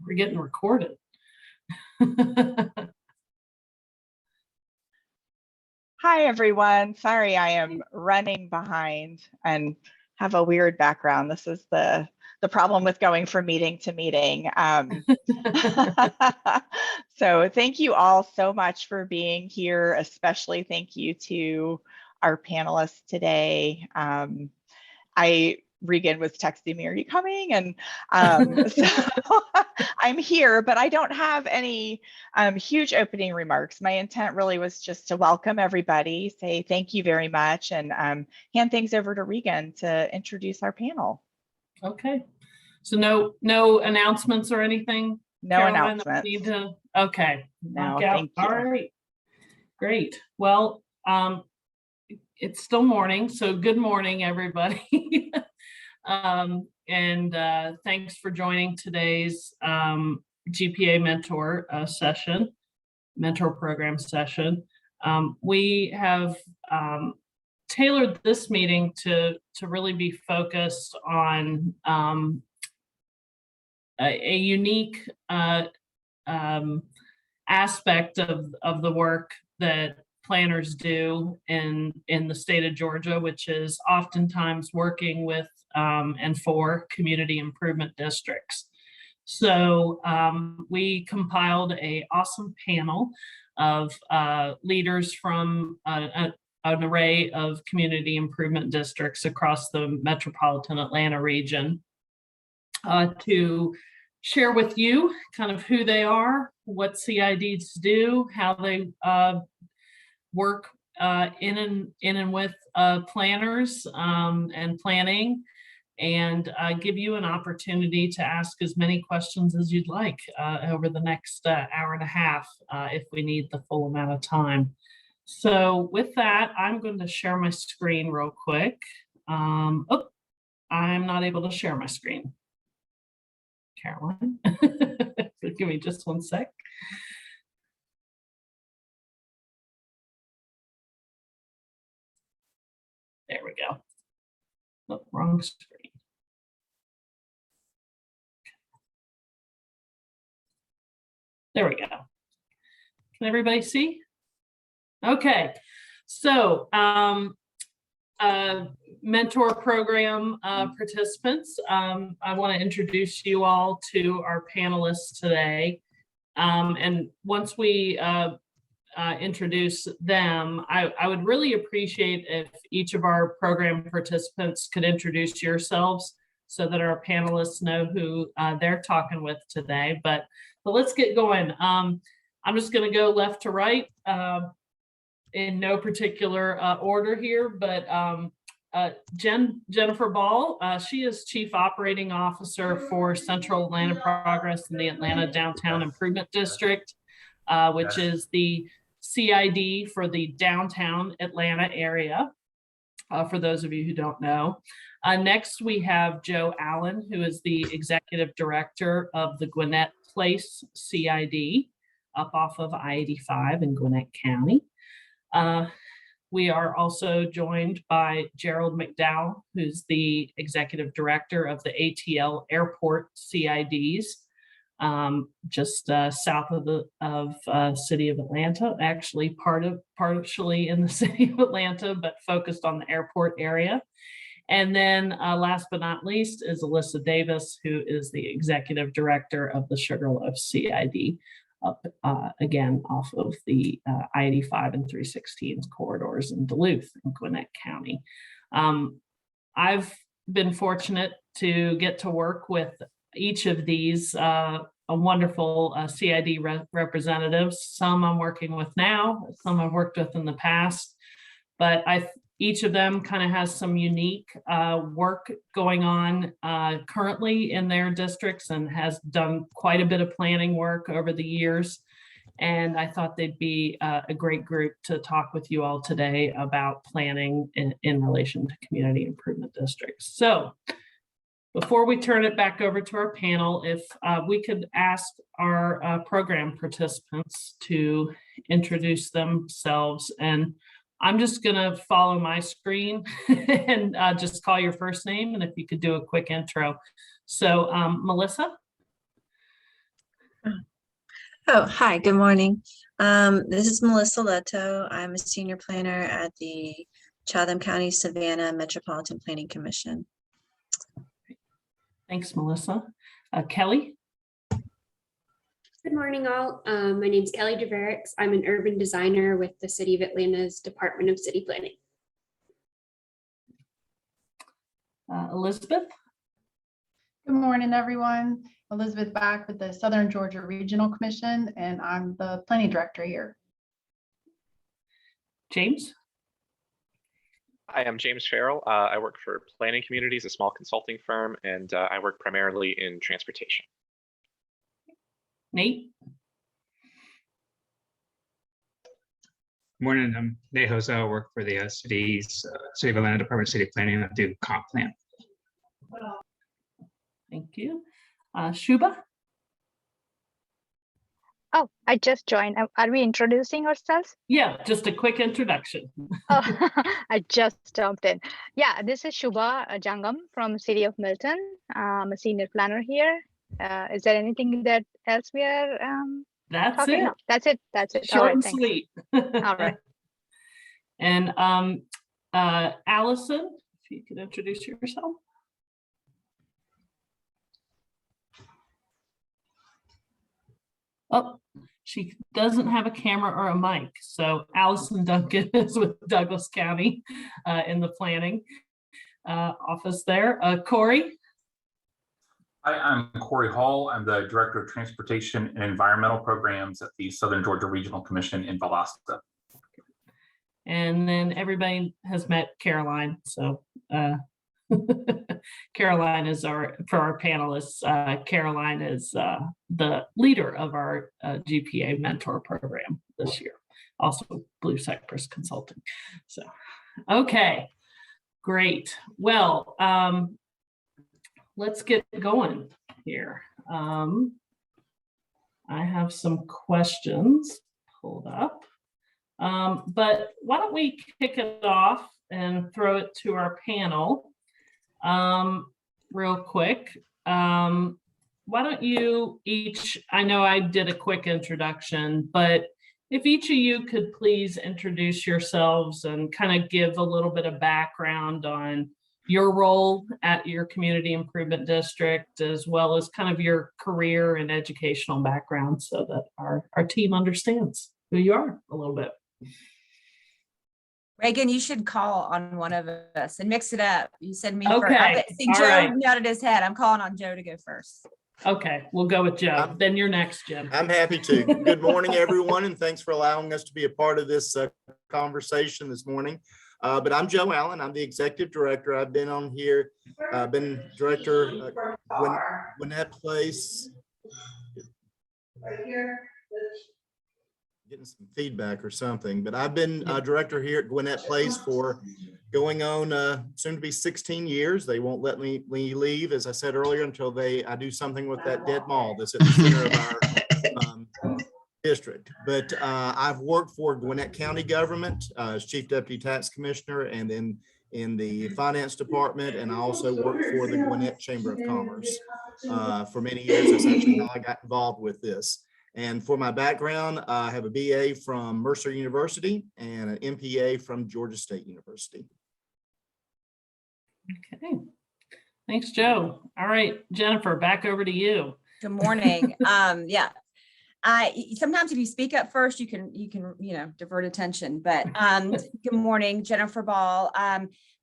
we're getting recorded. Hi, everyone. Sorry, I am running behind and have a weird background. This is the problem with going from meeting to meeting. So thank you all so much for being here. Especially thank you to our panelists today. Regan was texting me, "Are you coming?" And so I'm here, but I don't have any huge opening remarks. My intent really was just to welcome everybody, say thank you very much, and hand things over to Regan to introduce our panel. Okay, so no announcements or anything? No Caroline, announcements. Need to, okay. No, thank you. All right, great. Well, it's still morning, so good morning, everybody. Thanks for joining today's GPA mentor program session. We have tailored this meeting to really be focused on a unique aspect of the work that planners do in the state of Georgia, which is oftentimes working with and for community improvement districts. So we compiled an awesome panel of leaders from an array of community improvement districts across the metropolitan Atlanta region to share with you kind of who they are, what CIDs do, how they work in and with planners and planning, and give you an opportunity to ask as many questions as you'd like over the next hour and a half if we need the full amount of time. So with that, I'm going to share my screen real quick. Oh, I'm not able to share my screen. Caroline, so give me just one sec. There we go. Oh, wrong screen. There we go. Can everybody see? Okay, so mentor program participants, I want to introduce you all to our panelists today. And once we introduce them, I would really appreciate if each of our program participants could introduce yourselves so that our panelists know who they're talking with today. But let's get going. I'm just going to go left to right in no particular order here, but Jennifer Ball, she is Chief Operating Officer for Central Atlanta Progress in the Atlanta Downtown Improvement District, which is the CID for the downtown Atlanta area, for those of you who don't know. Next, we have Joe Allen, who is the Executive Director of the Gwinnett Place CID, up off of I-85 in Gwinnett County. We are also joined by Gerald McDowell, who's the Executive Director of the ATL Airport CIDs, just south of the city of Atlanta, actually partially in the city of Atlanta, but focused on the airport area. And then last but not least is Alyssa Davis, who is the Executive Director of the Sugarloaf CID, up again off of the I-85 and 316 corridors in Duluth in Gwinnett County. I've been fortunate to get to work with each of these wonderful CID representatives. Some I'm working with now, some I've worked with in the past, but each of them kind of has some unique work going on currently in their districts and has done quite a bit of planning work over the years. And I thought they'd be a great group to talk with you all today about planning in relation to community improvement districts. So before we turn it back over to our panel, if we could ask our program participants to introduce themselves, and I'm just going to follow my screen and just call your first name, and if you could do a quick intro. So Melissa? Oh, hi, good morning. This is Melissa Leto. I'm a senior planner at the Chatham County Savannah Metropolitan Planning Commission. Thanks, Melissa. Kelly? Good morning, all. My name is Kelly DeVerix. I'm an urban designer with the City of Atlanta's Department of City Planning. Elizabeth? Good morning, everyone. Elizabeth Back with the Southern Georgia Regional Commission, and I'm the planning director here. James? Hi, I'm James Farrell. I work for Planning Communities, a small consulting firm, and I work primarily in transportation. Nate? Morning, I'm Nate Hosa. I work for the City of Atlanta Department of City Planning. I do comp plan. Thank you. Shuba? Oh, I just joined. Are we introducing ourselves? Yeah, just a quick introduction. Oh, I just jumped in. Yeah, this is Shubha Jangam from City of Milton. I'm a senior planner here. Is there anything that else we are That's talking? it. No, that's it. That's it. Short All right, and thanks. sweet. All right. And Allison, if you could introduce yourself. Oh, she doesn't have a camera or a mic. So Allison Duncan is with Douglas County in the planning office there. Corey? Hi, I'm Corey Hall. I'm the Director of Transportation and Environmental Programs at the Southern Georgia Regional Commission in Valdosta. And then everybody has met Caroline. So Caroline is for our panelists, Caroline is the leader of our GPA mentor program this year, also Blue Cypress Consulting. So, okay, great. Well, let's get going here. I have some questions pulled up, but why don't we kick it off and throw it to our panel real quick. Why don't you each, I know I did a quick introduction, but if each of you could please introduce yourselves and kind of give a little bit of background on your role at your community improvement district, as well as kind of your career and educational background, so that our team understands who you are a little bit. Reagan, you should call on one of us and mix it up. You said me Okay. first. See, All Joe right. nodded his head. I'm calling on Joe to go first. Okay, we'll go with Joe. Then you're next, Jim. I'm happy to. Good morning, everyone, and thanks for allowing us to be a part of this conversation this morning. But I'm Joe Allen. I'm the executive director. I've been on here, been director Gwinnett Place. Right here. Getting some feedback or something, but I've been director here at Gwinnett Place for going on soon to be 16 years. They won't let me leave, as I said earlier, until I do something with that dead mall that's at the center of our district. But I've worked for Gwinnett County government as Chief Deputy Tax Commissioner, and then in the finance department, and I also worked for the Gwinnett Chamber of Commerce for many years. That's actually how I got involved with this. And for my background, I have a BA from Mercer University and an MPA from Georgia State University. Okay, thanks, Joe. All right, Jennifer, back over to you. Good morning. Yeah. Sometimes if you speak up first, you can divert attention. But good morning, Jennifer Ball.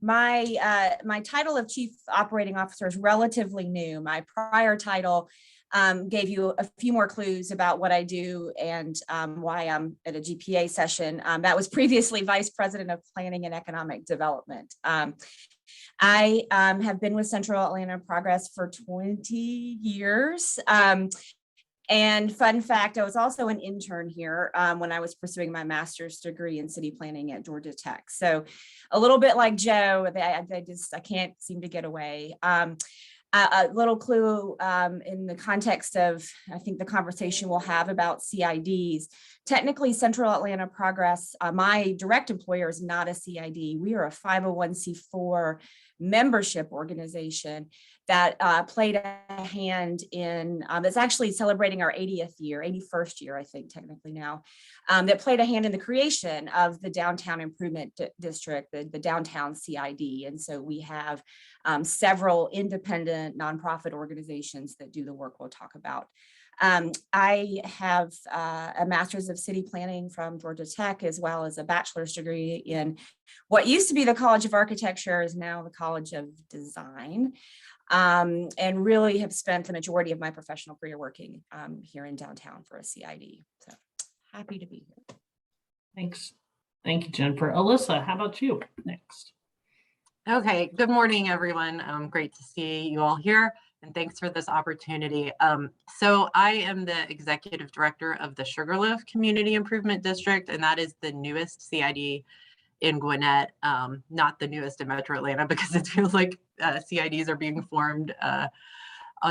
My title of Chief Operating Officer is relatively new. My prior title gave you a few more clues about what I do and why I'm at a GPA session. That was previously Vice President of Planning and Economic Development. I have been with Central Atlanta Progress for 20 years. And fun fact, I was also an intern here when I was pursuing my master's degree in city planning at Georgia Tech. So a little bit like Joe, I can't seem to get away. A little clue in the context of, I think, the conversation we'll have about CIDs. Technically, Central Atlanta Progress, my direct employer is not a CID. We are a 501c4 membership organization. that played a hand in, that's actually celebrating our 81st year, I think, technically now, that played a hand in the creation of the Downtown Improvement District, the Downtown CID. And so we have several independent nonprofit organizations that do the work we'll talk about. I have a master's of city planning from Georgia Tech, as well as a bachelor's degree in what used to be the College of Architecture, is now the College of Design, and really have spent the majority of my professional career working here in downtown for a CID. So happy to be here. Thanks. Thank you, Jennifer. Alyssa, how about you next? Okay, good morning, everyone. Great to see you all here, and thanks for this opportunity. So I am the executive director of the Sugarloaf Community Improvement District, and that is the newest CID in Gwinnett, not the newest in Metro Atlanta, because it feels like CIDs are being formed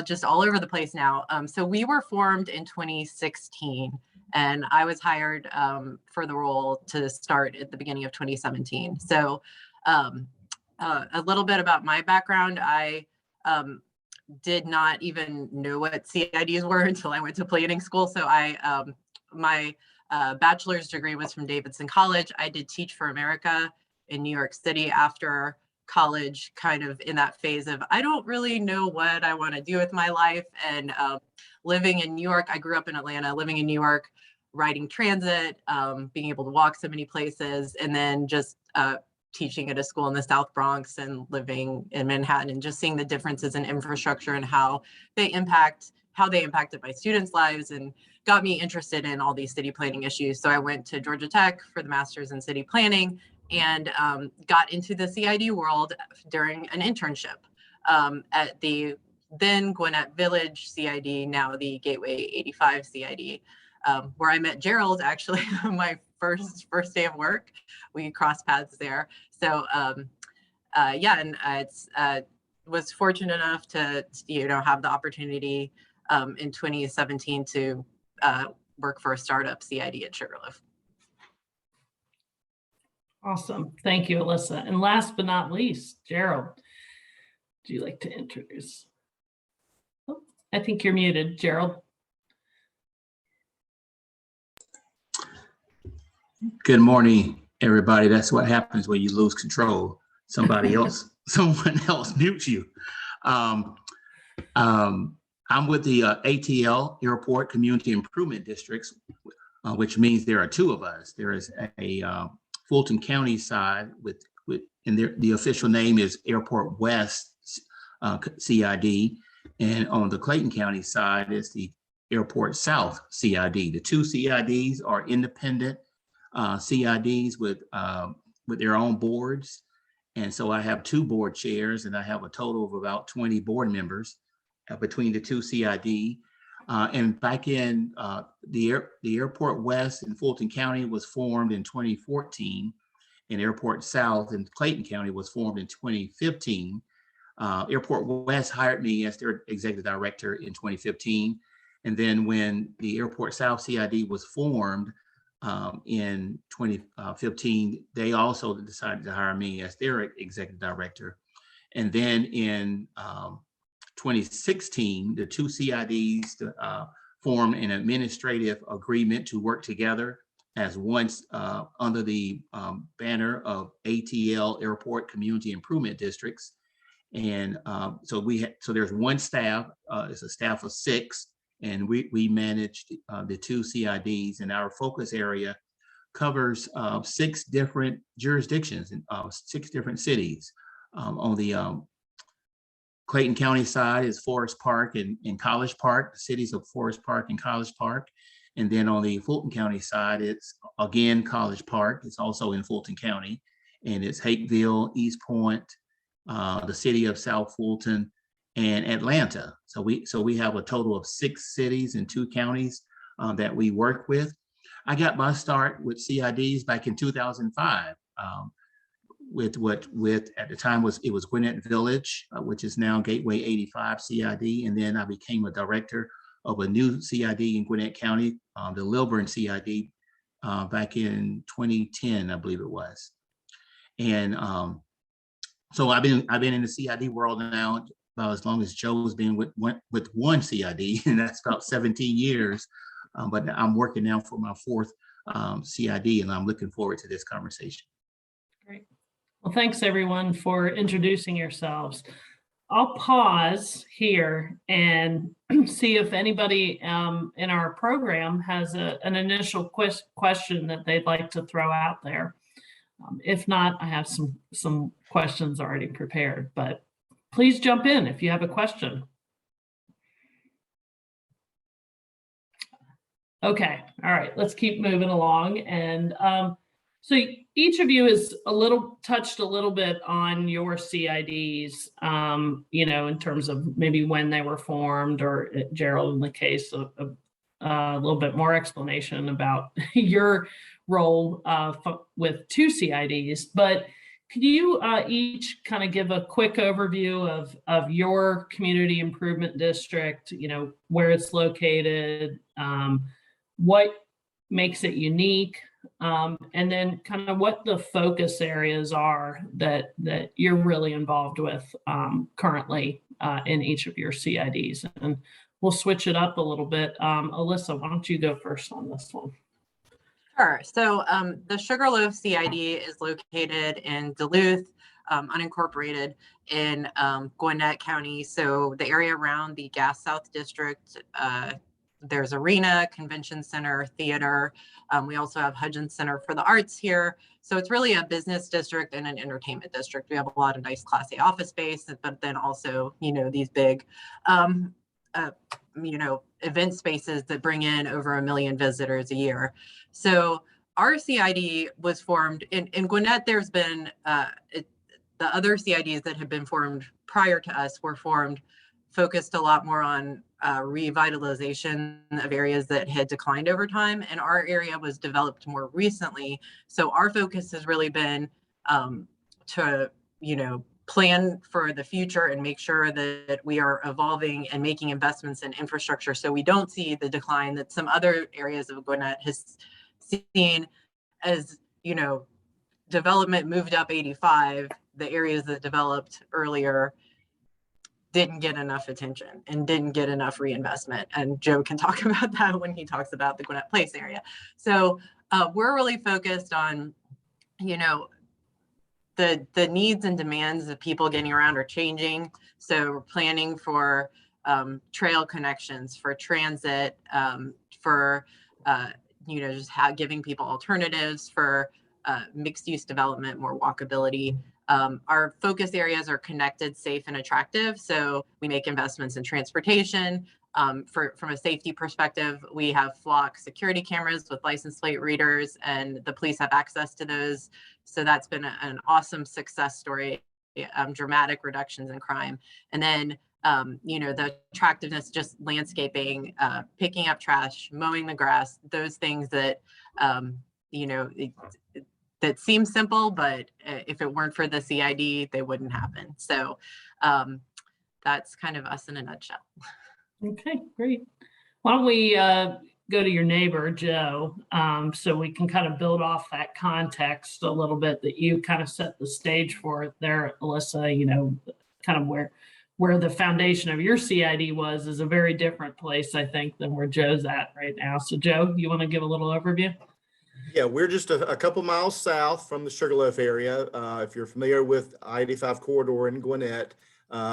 just all over the place now. So we were formed in 2016, and I was hired for the role to start at the beginning of 2017. So a little bit about my background. I did not even know what CIDs were until I went to planning school. So my bachelor's degree was from Davidson College. I did Teach for America in New York City after college, kind of in that phase of, I don't really know what I want to do with my life. And living in New York, I grew up in Atlanta, living in New York, riding transit, being able to walk so many places, and then just teaching at a school in the South Bronx and living in Manhattan, and just seeing the differences in infrastructure and how they impacted my students' lives, and got me interested in all these city planning issues. So I went to Georgia Tech for the master's in city planning, and got into the CID world during an internship at the then Gwinnett Village CID, now the Gateway 85 CID, where I met Gerald, actually, my first day of work. We crossed paths there. So yeah, and it's was fortunate enough to have the opportunity in 2017 to work for a startup CID at Sugarloaf. Awesome. Thank you, Alyssa. And last but not least, Gerald, do you like to introduce? Oh, I think you're muted, Gerald. Good morning, everybody. That's what happens when you lose control. Someone else mutes you. I'm with the ATL, Airport Community Improvement Districts, which means there are two of us. There is a Fulton County side and the official name is Airport West CID, and on the Clayton County side is the Airport South CID. The two CIDs are independent CIDs with their own boards, and so I have two board chairs, and I have a total of about 20 board members between the two CID. And back in the Airport West in Fulton County was formed in 2014, and Airport South in Clayton County was formed in 2015. Airport West hired me as their executive director in 2015. And then when the Airport South CID was formed in 2015, they also decided to hire me as their executive director. And then in 2016, the two CIDs formed an administrative agreement to work together as one under the banner of ATL Airport Community Improvement Districts. And so there's one staff, it's a staff of 6, and we manage the two CIDs, and our focus area covers 6 different jurisdictions in 6 different cities. On the Clayton County side is Forest Park and College Park, the cities of Forest Park and College Park. And then on the Fulton County side, it's again College Park. It's also in Fulton County, and it's Hakeville, East Point, the city of South Fulton, and Atlanta. So we have a total of 6 cities and 2 counties that we work with. I got my start with CIDs back in 2005. With at the time it was Gwinnett Village, which is now Gateway 85 CID, and then I became a director of a new CID in Gwinnett County, the Lilburn CID, back in 2010, I believe it was. And so I've been in the CID world now about as long as Joe's been with one CID, and that's about 17 years. But I'm working now for my fourth CID, and I'm looking forward to this conversation. Great. Well, thanks everyone for introducing yourselves. I'll pause here and see if anybody in our program has an initial question that they'd like to throw out there. If not, I have some questions already prepared, but please jump in if you have a question. Okay, all right, let's keep moving along. And so each of you has touched a little bit on your CIDs, you know, in terms of maybe when they were formed, or Gerald, in the case of a little bit more explanation about your role with two CIDs. But could you each kind of give a quick overview of your community improvement district, you know, where it's located, what makes it unique, and then kind of what the focus areas are that you're really involved with currently in each of your CIDs. And we'll switch it up a little bit. Alyssa, why don't you go first on this one? Sure. So the Sugarloaf CID is located in Duluth, unincorporated in Gwinnett County. So the area around the Gas South District, there's arena, convention center, theater. We also have Hudgens Center for the Arts here. So it's really a business district and an entertainment district. We have a lot of nice Class A office space, but then also, you know, these big, you know, event spaces that bring in over 1 million visitors a year. So our CID was formed in Gwinnett. There's been the other CIDs that have been formed prior to us were formed focused a lot more on revitalization of areas that had declined over time. And our area was developed more recently. So our focus has really been to, you know, plan for the future and make sure that we are evolving and making investments in infrastructure so we don't see the decline that some other areas of Gwinnett has seen. As, you know, development moved up 85, the areas that developed earlier didn't get enough attention and didn't get enough reinvestment. And Joe can talk about that when he talks about the Gwinnett Place area. So we're really focused on, you know, the needs and demands of people getting around are changing. So we're planning for trail connections, for transit, for, you know, just giving people alternatives, for mixed use development, more walkability. Our focus areas are connected, safe, and attractive. So we make investments in transportation. From a safety perspective, we have flock security cameras with license plate readers, and the police have access to those. So that's been an awesome success story, dramatic reductions in crime. And then, you know, the attractiveness, just landscaping, picking up trash, mowing the grass, those things that, you know, that seem simple, but if it weren't for the CID, they wouldn't happen. So that's kind of us in a nutshell. Okay, great. Why don't we go to your neighbor, Joe, so we can kind of build off that context a little bit that you kind of set the stage for there, Alyssa, you know, kind of where the foundation of your CID was is a very different place, I think, than where Joe's at right now. So Joe, you want to give a little overview? Yeah, we're just a couple miles south from the Sugarloaf area. If you're familiar with I-85 corridor in Gwinnett,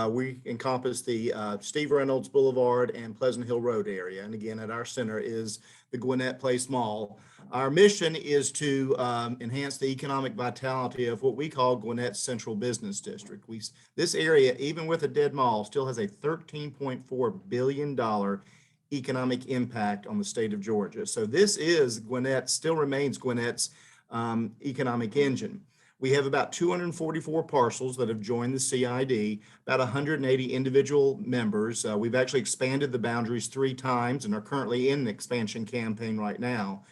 we encompass the Steve Reynolds Boulevard and Pleasant Hill Road area. And again, at our center is the Gwinnett Place Mall. Our mission is to enhance the economic vitality of what we call Gwinnett's Central Business District. This area, even with a dead mall, still has a $13.4 billion economic impact on the state of Georgia. So this is Gwinnett, still remains Gwinnett's economic engine. We have about 244 parcels that have joined the CID, about 180 individual members. We've actually expanded the boundaries 3 times and are currently in an expansion campaign right now.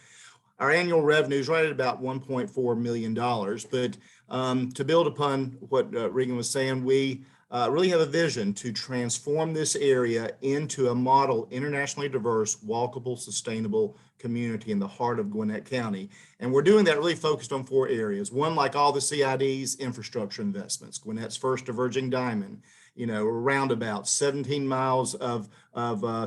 Our annual revenue is right at about $1.4 million, but to build upon what Regan was saying, we really have a vision to transform this area into a model internationally diverse, walkable, sustainable community in the heart of Gwinnett County. And we're doing that really focused on 4 areas. One, like all the CIDs, infrastructure investments, Gwinnett's first diverging diamond, you know, roundabouts, 17 miles of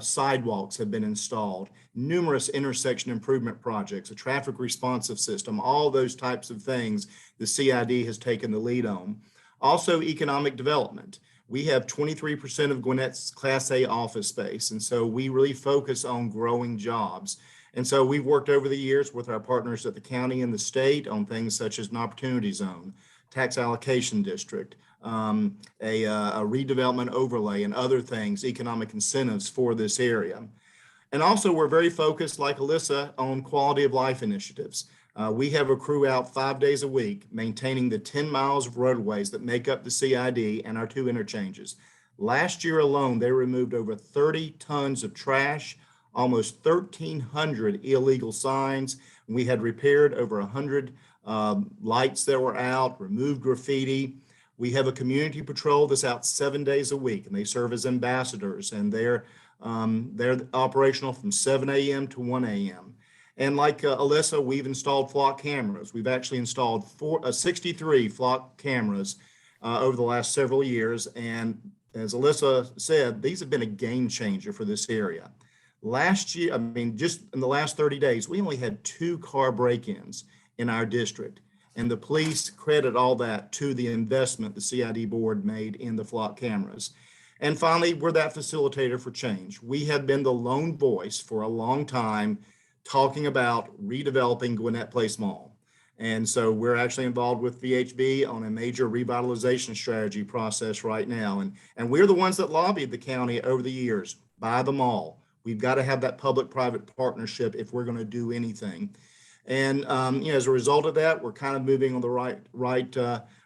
sidewalks have been installed, numerous intersection improvement projects, a traffic responsive system, all those types of things the CID has taken the lead on. Also, economic development. We have 23% of Gwinnett's Class A office space, and so we really focus on growing jobs. And so we've worked over the years with our partners at the county and the state on things such as an opportunity zone, tax allocation district, a redevelopment overlay, and other things, economic incentives for this area. And also, we're very focused, like Alyssa, on quality of life initiatives. We have a crew out 5 days a week maintaining the 10 miles of roadways that make up the CID and our 2 interchanges. Last year alone, they removed over 30 tons of trash, almost 1,300 illegal signs. We had repaired over 100 lights that were out, removed graffiti. We have a community patrol that's out 7 days a week, and they serve as ambassadors, and they're operational from 7 a.m. to 1 a.m. And like Alyssa, we've installed flock cameras. We've actually installed 63 flock cameras over the last several years. And as Alyssa said, these have been a game changer for this area. Last year, I mean, just in the last 30 days, we only had 2 car break-ins in our district. And the police credit all that to the investment the CID board made in the flock cameras. And finally, we're that facilitator for change. We have been the lone voice for a long time talking about redeveloping Gwinnett Place Mall. And so we're actually involved with VHB on a major revitalization strategy process right now. And we're the ones that lobbied the county over the years, buy the mall. We've got to have that public-private partnership if we're going to do anything. And you know, as a result of that, we're kind of moving on the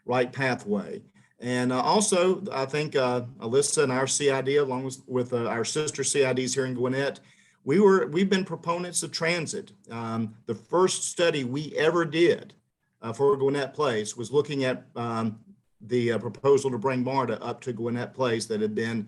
right pathway. And also, I think Alyssa and our CID, along with our sister CIDs here in Gwinnett, we've been proponents of transit. The first study we ever did for Gwinnett Place was looking at the proposal to bring MARTA up to Gwinnett Place that had been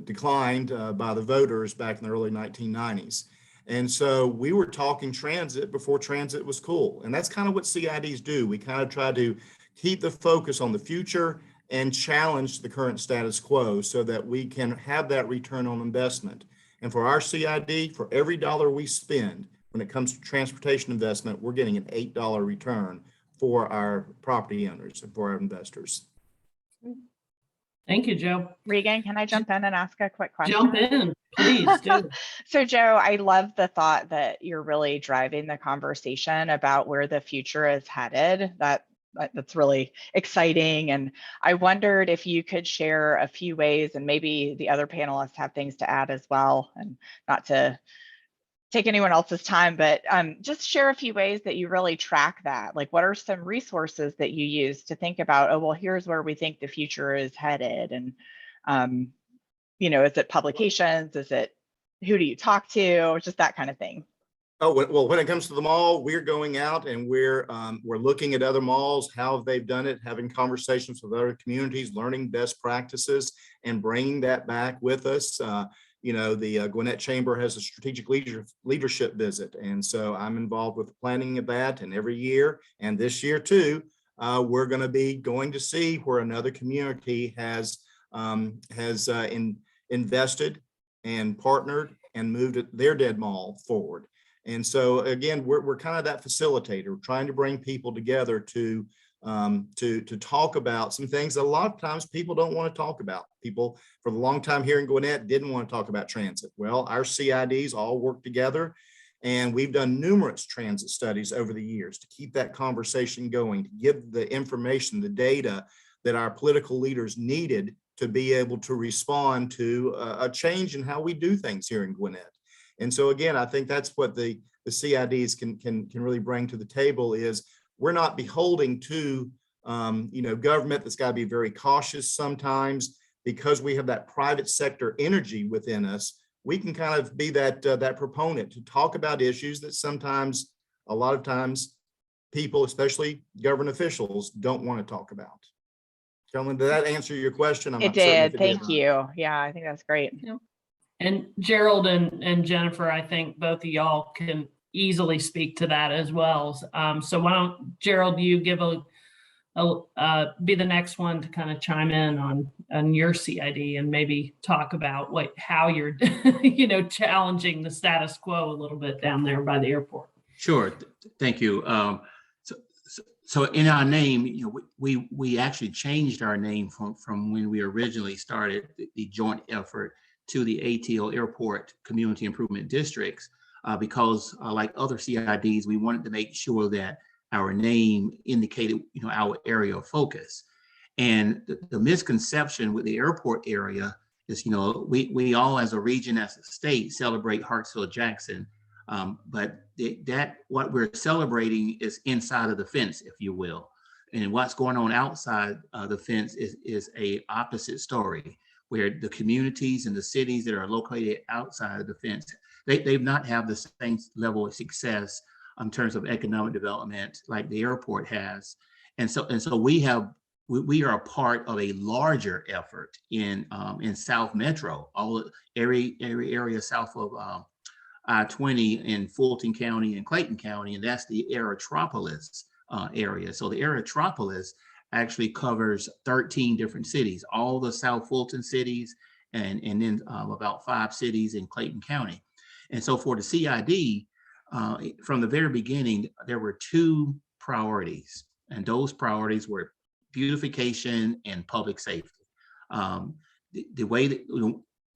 declined by the voters back in the early 1990s. And so we were talking transit before transit was cool. And that's kind of what CIDs do. We kind of try to keep the focus on the future and challenge the current status quo so that we can have that return on investment. And for our CID, for every dollar we spend when it comes to transportation investment, we're getting an $8 return for our property owners and for our investors. Thank you, Joe. Regan, can I jump in and ask a quick question? Jump in, please do. So Joe, I love the thought that you're really driving the conversation about where the future is headed. That's really exciting. And I wondered if you could share a few ways, and maybe the other panelists have things to add as well, and not to take anyone else's time, but just share a few ways that you really track that. Like, what are some resources that you use to think about, oh, well, here's where we think the future is headed? And, you know, is it publications? Is it, who do you talk to? Just that kind of thing. Oh, well, when it comes to the mall, we're going out and we're looking at other malls, how they've done it, having conversations with other communities, learning best practices and bringing that back with us. You know, the Gwinnett Chamber has a strategic leadership visit. And so I'm involved with the planning of that. And every year, and this year too, we're going to be going to see where another community has invested and partnered and moved their dead mall forward. And so again, we're kind of that facilitator, trying to bring people together to talk about some things that a lot of times people don't want to talk about. People for a long time here in Gwinnett didn't want to talk about transit. Well, our CIDs all work together, and we've done numerous transit studies over the years to keep that conversation going, to give the information, the data that our political leaders needed to be able to respond to a change in how we do things here in Gwinnett. And so again, I think that's what the CIDs can really bring to the table is we're not beholden to you know, government that's got to be very cautious sometimes, because we have that private sector energy within us. We can kind of be that proponent to talk about issues that sometimes, a lot of times, people, especially government officials, don't want to talk about. Carolyn, did that answer your question? It did. Thank you. Yeah, I think that's great. Yeah. And Gerald and Jennifer, I think both of y'all can easily speak to that as well. So why don't, Gerald, you give be the next one to kind of chime in on your CID and maybe talk about how you're, challenging the status quo a little bit down there by the airport. Sure. Thank you. So in our name, we actually changed our name from when we originally started the joint effort to the ATL Airport Community Improvement Districts, because like other CIDs, we wanted to make sure that our name indicated, our area of focus. And the misconception with the airport area is, we all as a region, as a state, celebrate Hartsfield-Jackson. But what we're celebrating is inside of the fence, if you will. And what's going on outside the fence is a opposite story, where the communities and the cities that are located outside of the fence, they've not have the same level of success in terms of economic development like the airport has. And so we are a part of a larger effort in South Metro, every area south of I-20 in Fulton County and Clayton County, and that's the Aerotropolis area. So the Aerotropolis actually covers 13 different cities, all the South Fulton cities, and then about 5 cities in Clayton County. And so for the CID, from the very beginning, there were 2 priorities, and those priorities were beautification and public safety. The way that,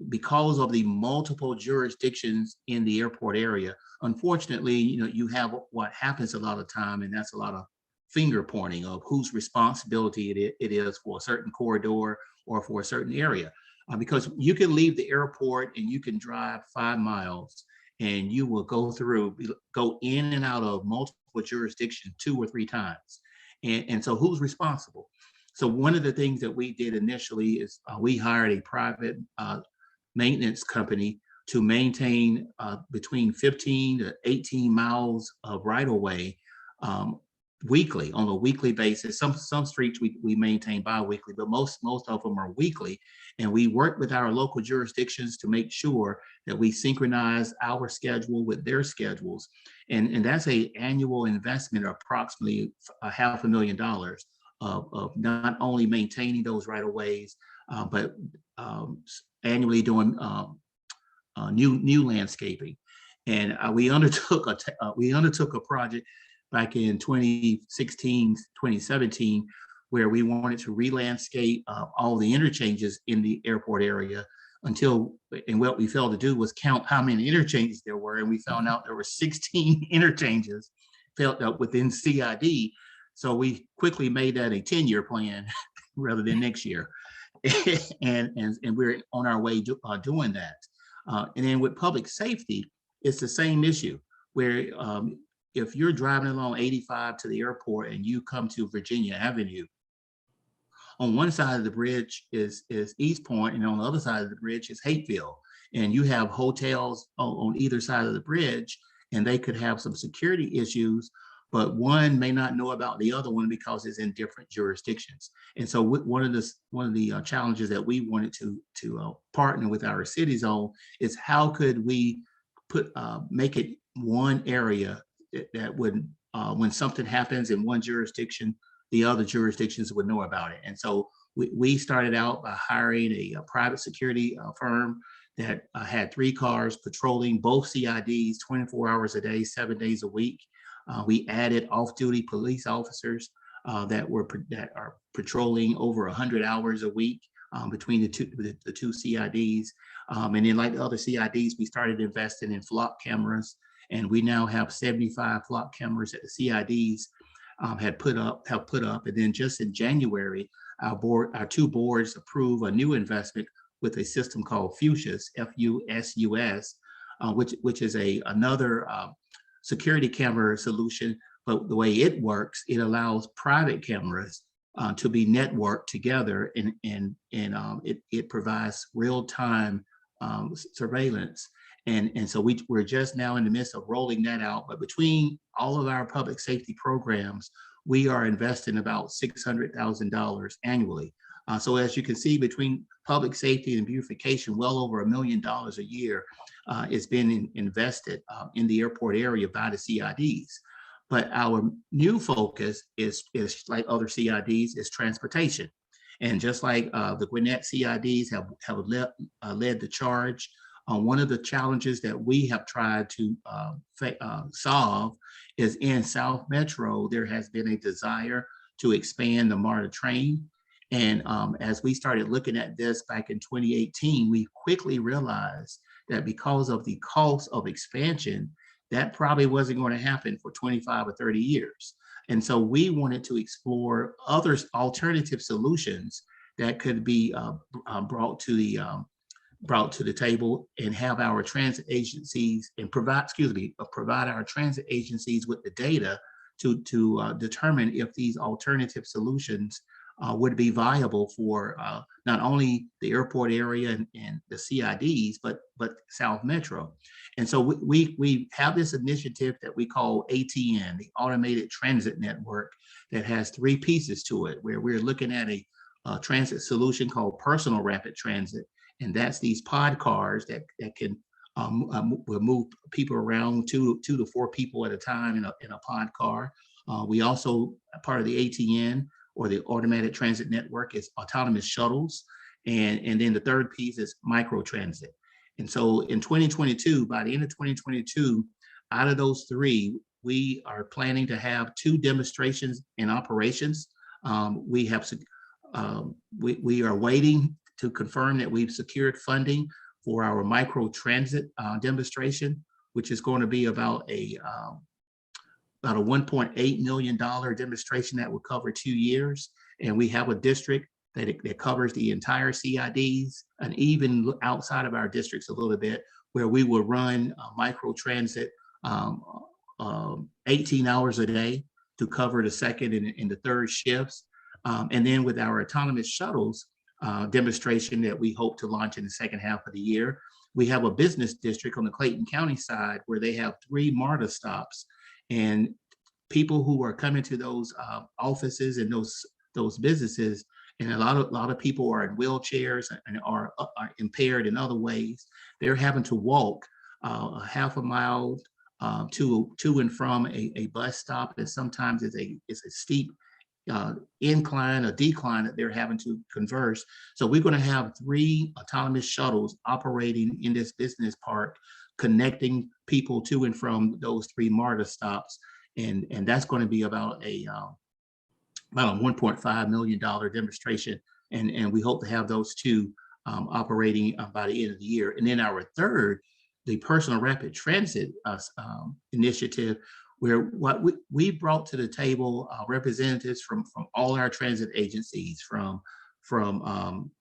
because of the multiple jurisdictions in the airport area, unfortunately, you have what happens a lot of time, and that's a lot of finger pointing of whose responsibility it is for a certain corridor or for a certain area. Because you can leave the airport and you can drive 5 miles and you will go in and out of multiple jurisdictions 2 or 3 times. And so who's responsible? So one of the things that we did initially is we hired a private maintenance company to maintain between 15 to 18 miles of right-of-way weekly, on a weekly basis. Some streets we maintain bi-weekly, but most of them are weekly. And we work with our local jurisdictions to make sure that we synchronize our schedule with their schedules. And that's an annual investment of approximately $500,000 of not only maintaining those right-of-ways, but annually doing new landscaping. And we undertook a project back in 2016, 2017, where we wanted to re-landscape all the interchanges in the airport area and what we failed to do was count how many interchanges there were, and we found out there were 16 interchanges filled up within CID. So we quickly made that a 10-year plan rather than next year. and we're on our way doing that. And then with public safety, it's the same issue where if you're driving along 85 to the airport and you come to Virginia Avenue, on one side of the bridge is East Point, and on the other side of the bridge is Hateville. And you have hotels on either side of the bridge, and they could have some security issues, but one may not know about the other one because it's in different jurisdictions. And so one of the challenges that we wanted to partner with our cities on is how could we make it one area that would, when something happens in one jurisdiction, the other jurisdictions would know about it. And so we started out by hiring a private security firm that had 3 cars patrolling both CIDs 24 hours a day, 7 days a week. We added off-duty police officers that are patrolling over 100 hours a week between the two CIDs. And then like the other CIDs, we started investing in flock cameras, and we now have 75 flock cameras that the CIDs have put up. And then just in January, our 2 boards approved a new investment with a system called Fusus, F-U-S-U-S, which is another security camera solution. But the way it works, it allows private cameras to be networked together, and it provides real-time surveillance. And so we're just now in the midst of rolling that out. But between all of our public safety programs, we are investing about $600,000 annually. So as you can see, between public safety and beautification, well over $1 million a year is been invested in the airport area by the CIDs. But our new focus is like other CIDs, is transportation. And just like the Gwinnett CIDs have led the charge, one of the challenges that we have tried to solve is in South Metro, there has been a desire to expand the MARTA train. And as we started looking at this back in 2018, we quickly realized that because of the cost of expansion, that probably wasn't going to happen for 25 or 30 years. And so we wanted to explore other alternative solutions that could be brought to the table and have our transit agencies and provide our transit agencies with the data to determine if these alternative solutions would be viable for not only the airport area and the CIDs, but South Metro. And so we have this initiative that we call ATN, the Automated Transit Network, that has 3 pieces to it, where we're looking at a transit solution called Personal Rapid Transit. And that's these pod cars that can will move people around 2 to 4 people at a time in a pod car. We also, part of the ATN, or the Automated Transit Network, is autonomous shuttles. And then the third piece is micro transit. And so in 2022, by the end of 2022, out of those 3, we are planning to have 2 demonstrations in operations. We are waiting to confirm that we've secured funding for our micro transit demonstration, which is going to be about a $1.8 million demonstration that will cover 2 years. And we have a district that covers the entire CIDs, and even outside of our districts a little bit, where we will run micro transit 18 hours a day to cover the second and the third shifts. And then with our autonomous shuttles demonstration that we hope to launch in the second half of the year, we have a business district on the Clayton County side where they have 3 MARTA stops. And people who are coming to those offices and those businesses, and a lot of people are in wheelchairs and are impaired in other ways. They're having to walk a half a mile to and from a bus stop, and sometimes it's a steep incline or decline that they're having to converse. So we're going to have 3 autonomous shuttles operating in this business park, connecting people to and from those 3 MARTA stops. And that's going to be about a $1.5 million demonstration. And we hope to have those 2 operating by the end of the year. And then our third, the Personal Rapid Transit initiative, where what we brought to the table representatives from all our transit agencies, from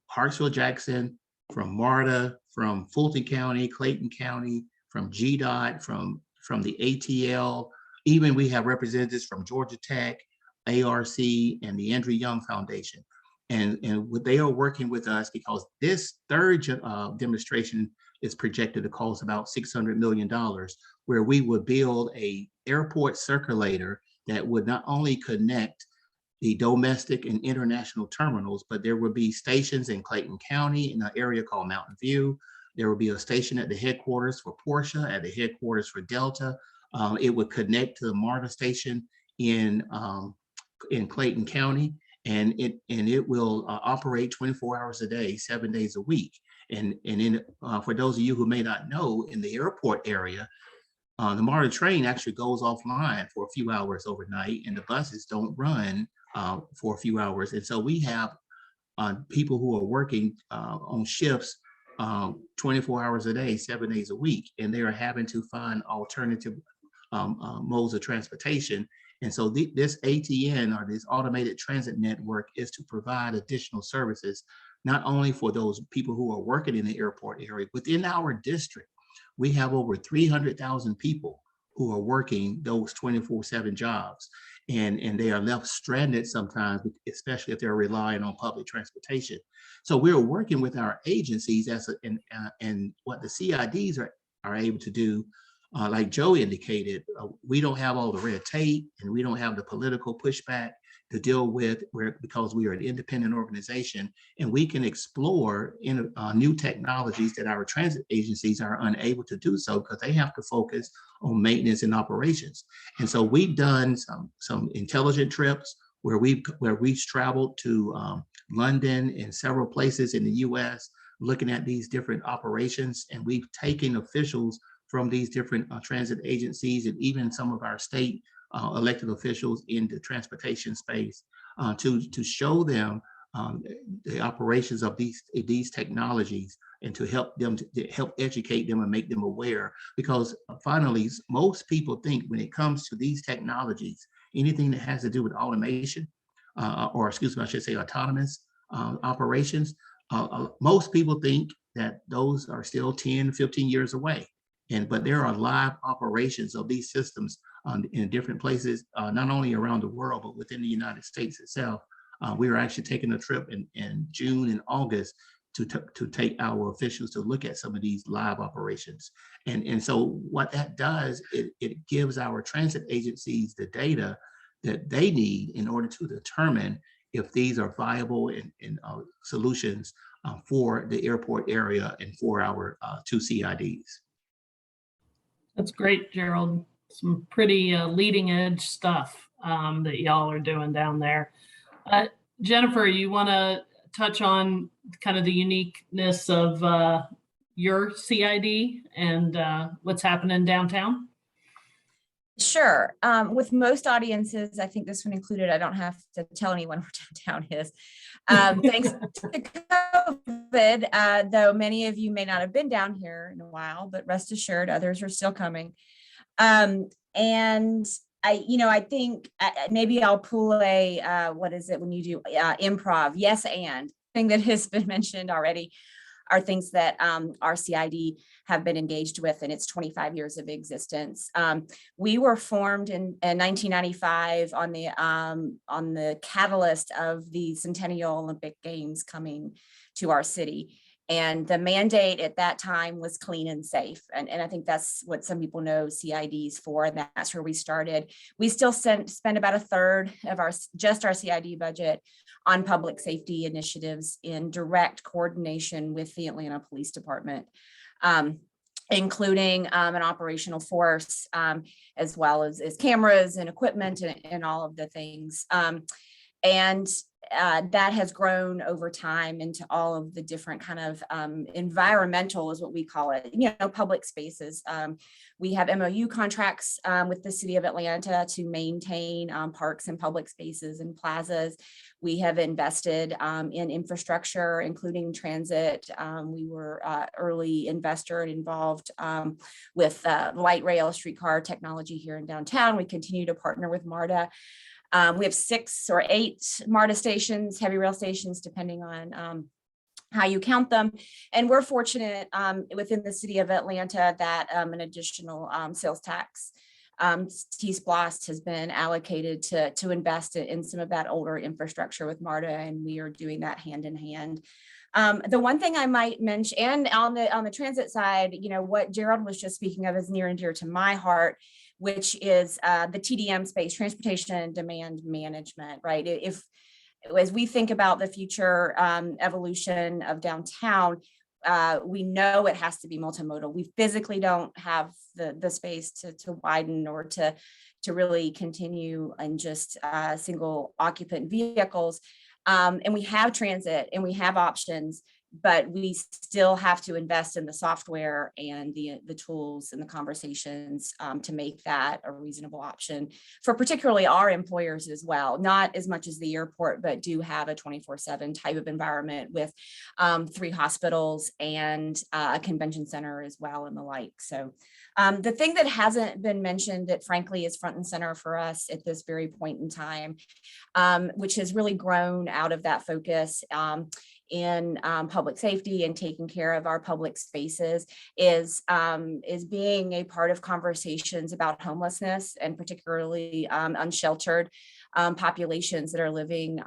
Hartsville-Jackson, from MARTA, from Fulton County, Clayton County, from GDOT, from the ATL. Even we have representatives from Georgia Tech, ARC, and the Andrew Young Foundation. And they are working with us because this third demonstration is projected to cost about $600 million, where we would build a airport circulator that would not only connect the domestic and international terminals, but there would be stations in Clayton County in an area called Mountain View. There would be a station at the headquarters for Porsche, at the headquarters for Delta. It would connect to the MARTA station in Clayton County, and it will operate 24 hours a day, 7 days a week. And for those of you who may not know, in the airport area, the MARTA train actually goes offline for a few hours overnight, and the buses don't run for a few hours. And so we have people who are working on shifts 24 hours a day, 7 days a week, and they are having to find alternative modes of transportation. And so this ATN, or this Automated Transit Network, is to provide additional services, not only for those people who are working in the airport area. Within our district, we have over 300,000 people who are working those 24/7 jobs, and they are left stranded sometimes, especially if they're relying on public transportation. So we're working with our agencies and what the CIDs are able to do. Like Joe indicated, we don't have all the red tape, and we don't have the political pushback to deal with, because we are an independent organization and we can explore new technologies that our transit agencies are unable to do so because they have to focus on maintenance and operations. And so we've done some intelligent trips where we've traveled to London and several places in the US, looking at these different operations, and we've taken officials from these different transit agencies and even some of our state elected officials in the transportation space to show them the operations of these technologies and to help them to help educate them and make them aware. Because finally, most people think when it comes to these technologies, anything that has to do with automation, or excuse me, I should say autonomous operations, most people think that those are still 10, 15 years away. But there are live operations of these systems in different places, not only around the world, but within the United States itself. We were actually taking a trip in June and August to take our officials to look at some of these live operations. And so what that does, it gives our transit agencies the data that they need in order to determine if these are viable and solutions for the airport area and for our two CIDs. That's great, Gerald. Some pretty leading edge stuff that y'all are doing down there. Jennifer, you want to touch on kind of the uniqueness of your CID and what's happening downtown? Sure. With most audiences, I think this one included, I don't have to tell anyone where downtown is. Thanks to COVID, though many of you may not have been down here in a while, but rest assured, others are still coming. And I think maybe I'll pull a, what is it when you do improv? Yes, and thing that has been mentioned already are things that our CID have been engaged with in its 25 years of existence. We were formed in 1995 on the catalyst of the Centennial Olympic Games coming to our city. And the mandate at that time was clean and safe. And I think that's what some people know CIDs for, and that's where we started. We still spend about a third of our CID budget on public safety initiatives in direct coordination with the Atlanta Police Department, including an operational force, as well as cameras and equipment and all of the things. That has grown over time into all of the different kind of environmental is what we call it, public spaces. We have MOU contracts with the city of Atlanta to maintain parks and public spaces and plazas. We have invested in infrastructure, including transit. We were early investor and involved with light rail streetcar technology here in downtown. We continue to partner with MARTA. We have 6 or 8 MARTA stations, heavy rail stations, depending on how you count them. And we're fortunate within the city of Atlanta that an additional sales tax T-SPLOST has been allocated to invest in some of that older infrastructure with MARTA, and we are doing that hand in hand. The one thing I might mention, and on the transit side, what Gerald was just speaking of is near and dear to my heart, which is the TDM space, transportation and demand management, right? As we think about the future evolution of downtown, we know it has to be multimodal. We physically don't have the space to widen or to really continue in just single occupant vehicles. And we have transit and we have options, but we still have to invest in the software and the tools and the conversations to make that a reasonable option for particularly our employers as well. Not as much as the airport, but do have a 24/7 type of environment with 3 hospitals and a convention center as well and the like. So the thing that hasn't been mentioned that frankly is front and center for us at this very point in time, which has really grown out of that focus in public safety and taking care of our public spaces is being a part of conversations about homelessness and particularly unsheltered populations that are living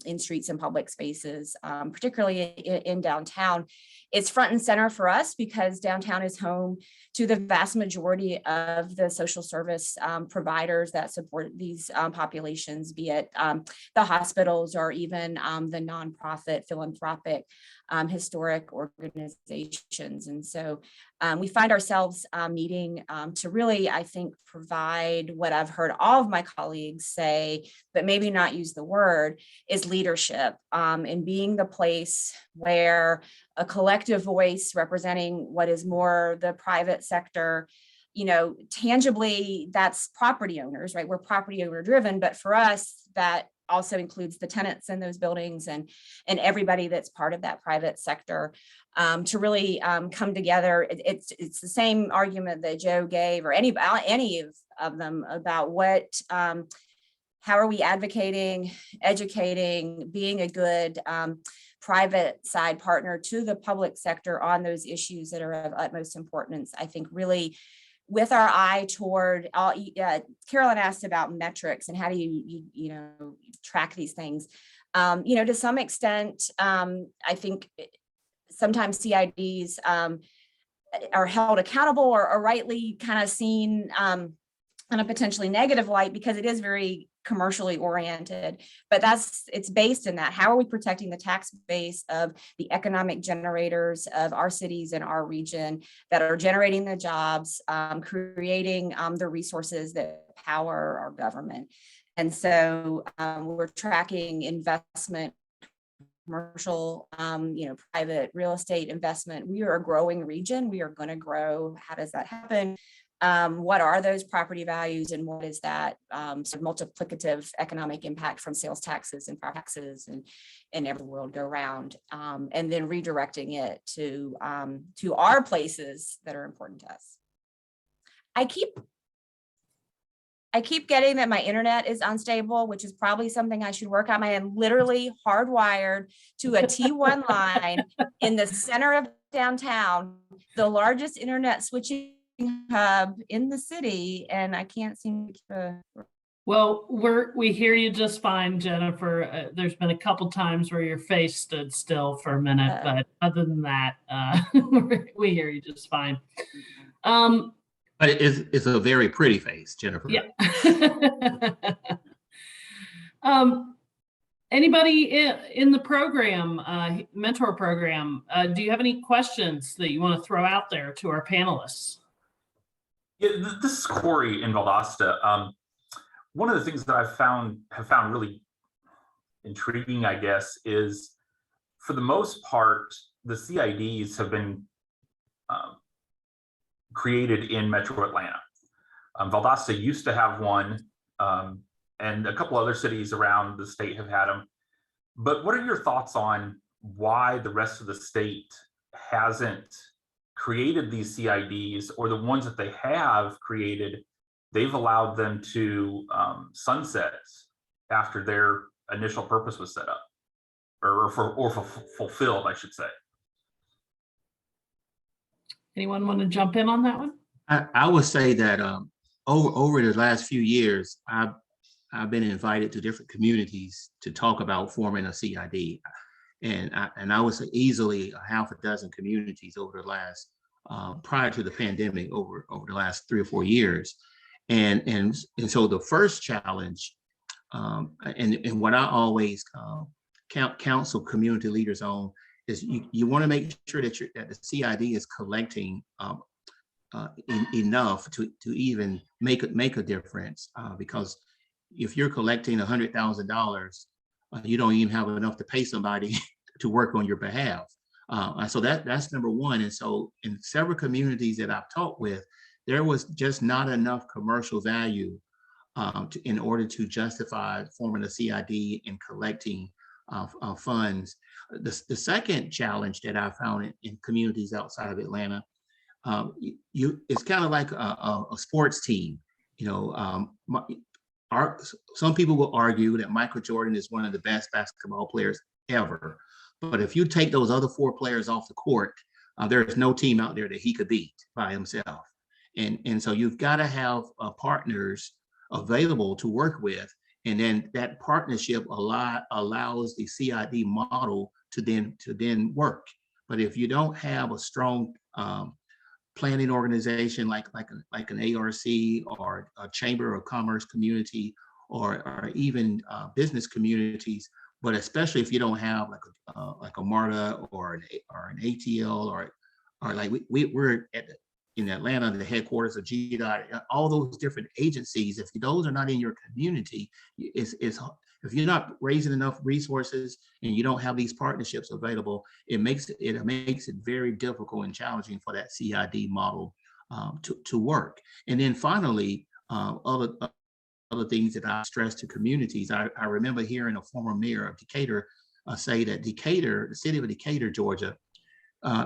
in streets and public spaces, particularly in downtown. It's front and center for us because downtown is home to the vast majority of the social service providers that support these populations, be it the hospitals or even the nonprofit, philanthropic, historic organizations. And so we find ourselves needing to really, I think, provide what I've heard all of my colleagues say, but maybe not use the word, is leadership, and being the place where a collective voice representing what is more the private sector, tangibly, that's property owners, right? We're property owner driven, but for us, that also includes the tenants in those buildings and everybody that's part of that private sector, to really come together. It's the same argument that Joe gave, or any of them, about how are we advocating, educating, being a good private side partner to the public sector on those issues that are of utmost importance. I think really with our eye toward all, Carolyn asked about metrics and how do you track these things. To some extent, I think sometimes CIDs are held accountable or rightly kind of seen in a potentially negative light because it is very commercially oriented, but it's based in that. How are we protecting the tax base of the economic generators of our cities and our region that are generating the jobs, creating the resources that power our government? And so we're tracking investment, commercial, private real estate investment. We are a growing region. We are going to grow. How does that happen? What are those property values, and what is that sort of multiplicative economic impact from sales taxes and property taxes and every world go round, and then redirecting it to our places that are important to us. I keep getting that my internet is unstable, which is probably something I should work on. I am literally hardwired to a T1 line in the center of downtown, the largest internet switching hub in the city, and I can't seem to. Well, we hear you just fine, Jennifer. There's been a couple times where your face stood still for a minute, but other than that, we hear you just fine. But it's a very pretty face, Jennifer. Yeah. Anybody in the program, mentor program, do you have any questions that you want to throw out there to our panelists? Yeah, this is Corey in Valdosta. One of the things that have found really intriguing, I guess, is for the most part, the CIDs have been created in Metro Atlanta. Valdosta used to have one, and a couple other cities around the state have had them. But what are your thoughts on why the rest of the state hasn't created these CIDs, or the ones that they have created, they've allowed them to sunset after their initial purpose was set up, or fulfilled, I should say. Anyone want to jump in on that one? I would say that over the last few years, I've been invited to different communities to talk about forming a CID. And I would say easily a half a dozen communities over the last, prior to the pandemic, over the last 3 or 4 years. And so the first challenge, and what I always counsel community leaders on, is you want to make sure that the CID is collecting enough to even make a difference, because if you're collecting $100,000, you don't even have enough to pay somebody to work on your behalf. So that's number one. And so in several communities that I've talked with, there was just not enough commercial value in order to justify forming a CID and collecting funds. The second challenge that I found in communities outside of Atlanta, it's kind of like a sports team. Some people will argue that Michael Jordan is one of the best basketball players ever. But if you take those other 4 players off the court, there is no team out there that he could beat by himself. And so you've got to have partners available to work with. And then that partnership allows the CID model to then work. But if you don't have a strong planning organization like an ARC or a Chamber of Commerce community or even business communities, but especially if you don't have like a MARTA or an ATL or like we're in Atlanta, the headquarters of GDOT, all those different agencies, if those are not in your community, it's if you're not raising enough resources and you don't have these partnerships available, it makes it very difficult and challenging for that CID model to work. And then finally, other things that I stress to communities. I remember hearing a former mayor of Decatur say that Decatur, the city of Decatur, Georgia,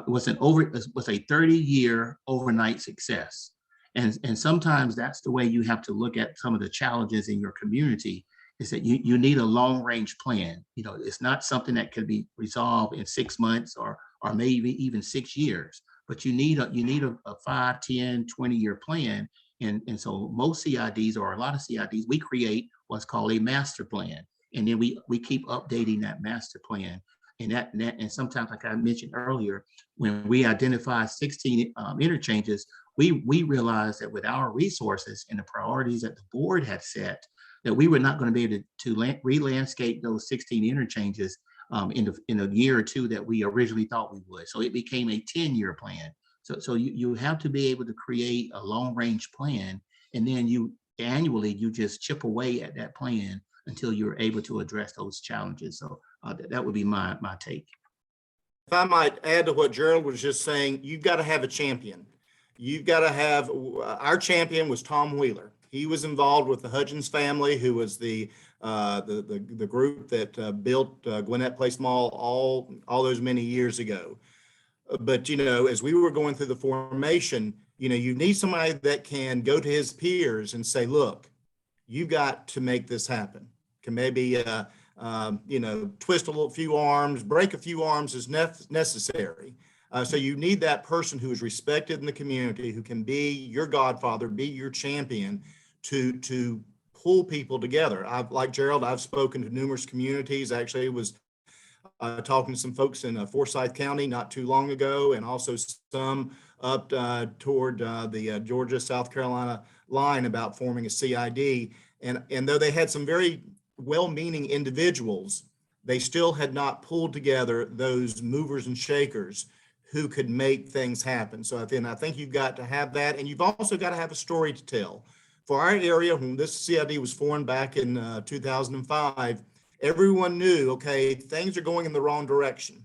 was a 30-year overnight success. And sometimes that's the way you have to look at some of the challenges in your community, is that you need a long range plan. You know, it's not something that can be resolved in 6 months or maybe even 6 years, but you need a 5, 10, 20-year plan. And so most CIDs, or a lot of CIDs, we create what's called a master plan. And then we keep updating that master plan. And sometimes, like I mentioned earlier, when we identify 16 interchanges, we realized that with our resources and the priorities that the board had set, that we were not going to be able to re-landscape those 16 interchanges in a year or two that we originally thought we would. So it became a 10-year plan. So you have to be able to create a long-range plan, and then you annually just chip away at that plan until you're able to address those challenges. So that would be my take. If I might add to what Gerald was just saying, you've got to have a champion. You've got to have, our champion was Tom Wheeler. He was involved with the Hudgens family, who was the group that built Gwinnett Place Mall all those many years ago. But, you know, as we were going through the formation, you know, you need somebody that can go to his peers and say, look, you've got to make this happen. Can maybe, you know, twist a few arms, break a few arms as necessary. So you need that person who is respected in the community, who can be your godfather, be your champion to pull people together. Like Gerald, I've spoken to numerous communities. Actually, it was talking to some folks in Forsyth County not too long ago, and also some up toward the Georgia-South Carolina line about forming a CID. And though they had some very well-meaning individuals, they still had not pulled together those movers and shakers who could make things happen. So I think you've got to have that, and you've also got to have a story to tell. For our area, when this CID was formed back in 2005, everyone knew, okay, things are going in the wrong direction.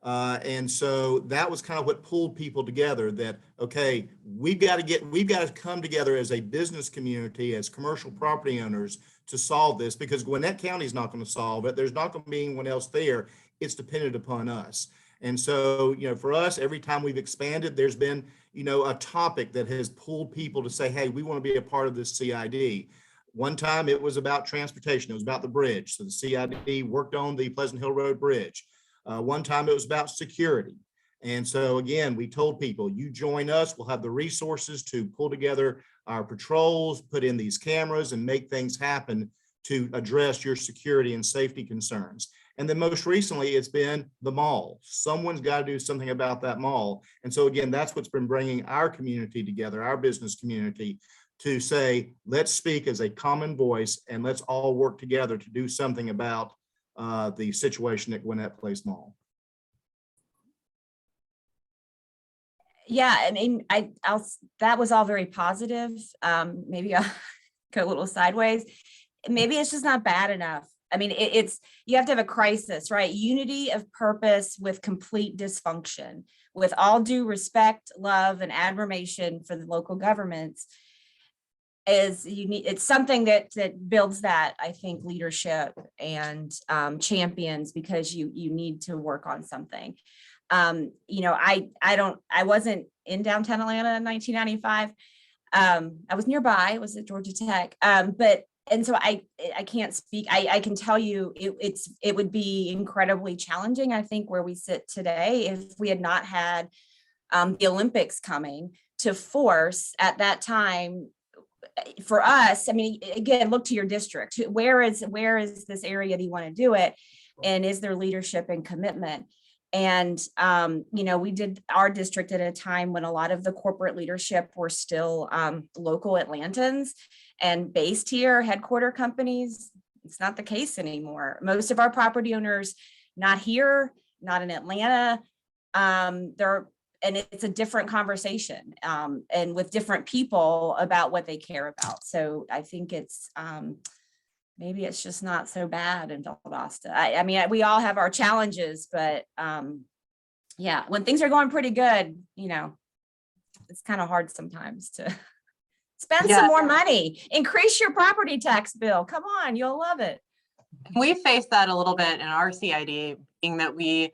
And so that was kind of what pulled people together, that, okay, we've got to come together as a business community, as commercial property owners, to solve this, because Gwinnett County is not going to solve it. There's not going to be anyone else there. It's dependent upon us. And so, you know, for us, every time we've expanded, there's been, you know, a topic that has pulled people to say, hey, we want to be a part of this CID. One time it was about transportation. It was about the bridge. So the CID worked on the Pleasant Hill Road Bridge. One time it was about security. And so again, we told people, you join us, we'll have the resources to pull together our patrols, put in these cameras, and make things happen to address your security and safety concerns. And then most recently, it's been the mall. Someone's got to do something about that mall. And so again, that's what's been bringing our community together, our business community, to say, let's speak as a common voice and let's all work together to do something about the situation at Gwinnett Place Mall. Yeah, I mean, that was all very positive. Maybe I'll go a little sideways. Maybe it's just not bad enough. I mean, you have to have a crisis, right? Unity of purpose with complete dysfunction, with all due respect, love, and admiration for the local governments. It's something that builds that, I think, leadership and champions, because you need to work on something. You know, I wasn't in downtown Atlanta in 1995. I was nearby. I was at Georgia Tech. And so I can't speak. I can tell you it would be incredibly challenging, I think, where we sit today, if we had not had the Olympics coming to force at that time for us, I mean, again, look to your district. Where is this area that you want to do it? And is there leadership and commitment? And, you know, we did our district at a time when a lot of the corporate leadership were still local Atlantans and based here, headquarter companies. It's not the case anymore. Most of our property owners, not here, not in Atlanta, and it's a different conversation and with different people about what they care about. So I think it's, maybe it's just not so bad in Valdosta. I mean, we all have our challenges, but yeah, when things are going pretty good, you know, it's kind of hard sometimes to spend some more money, increase your property tax bill. Come on, you'll love it. We face that a little bit in our CID, being that we,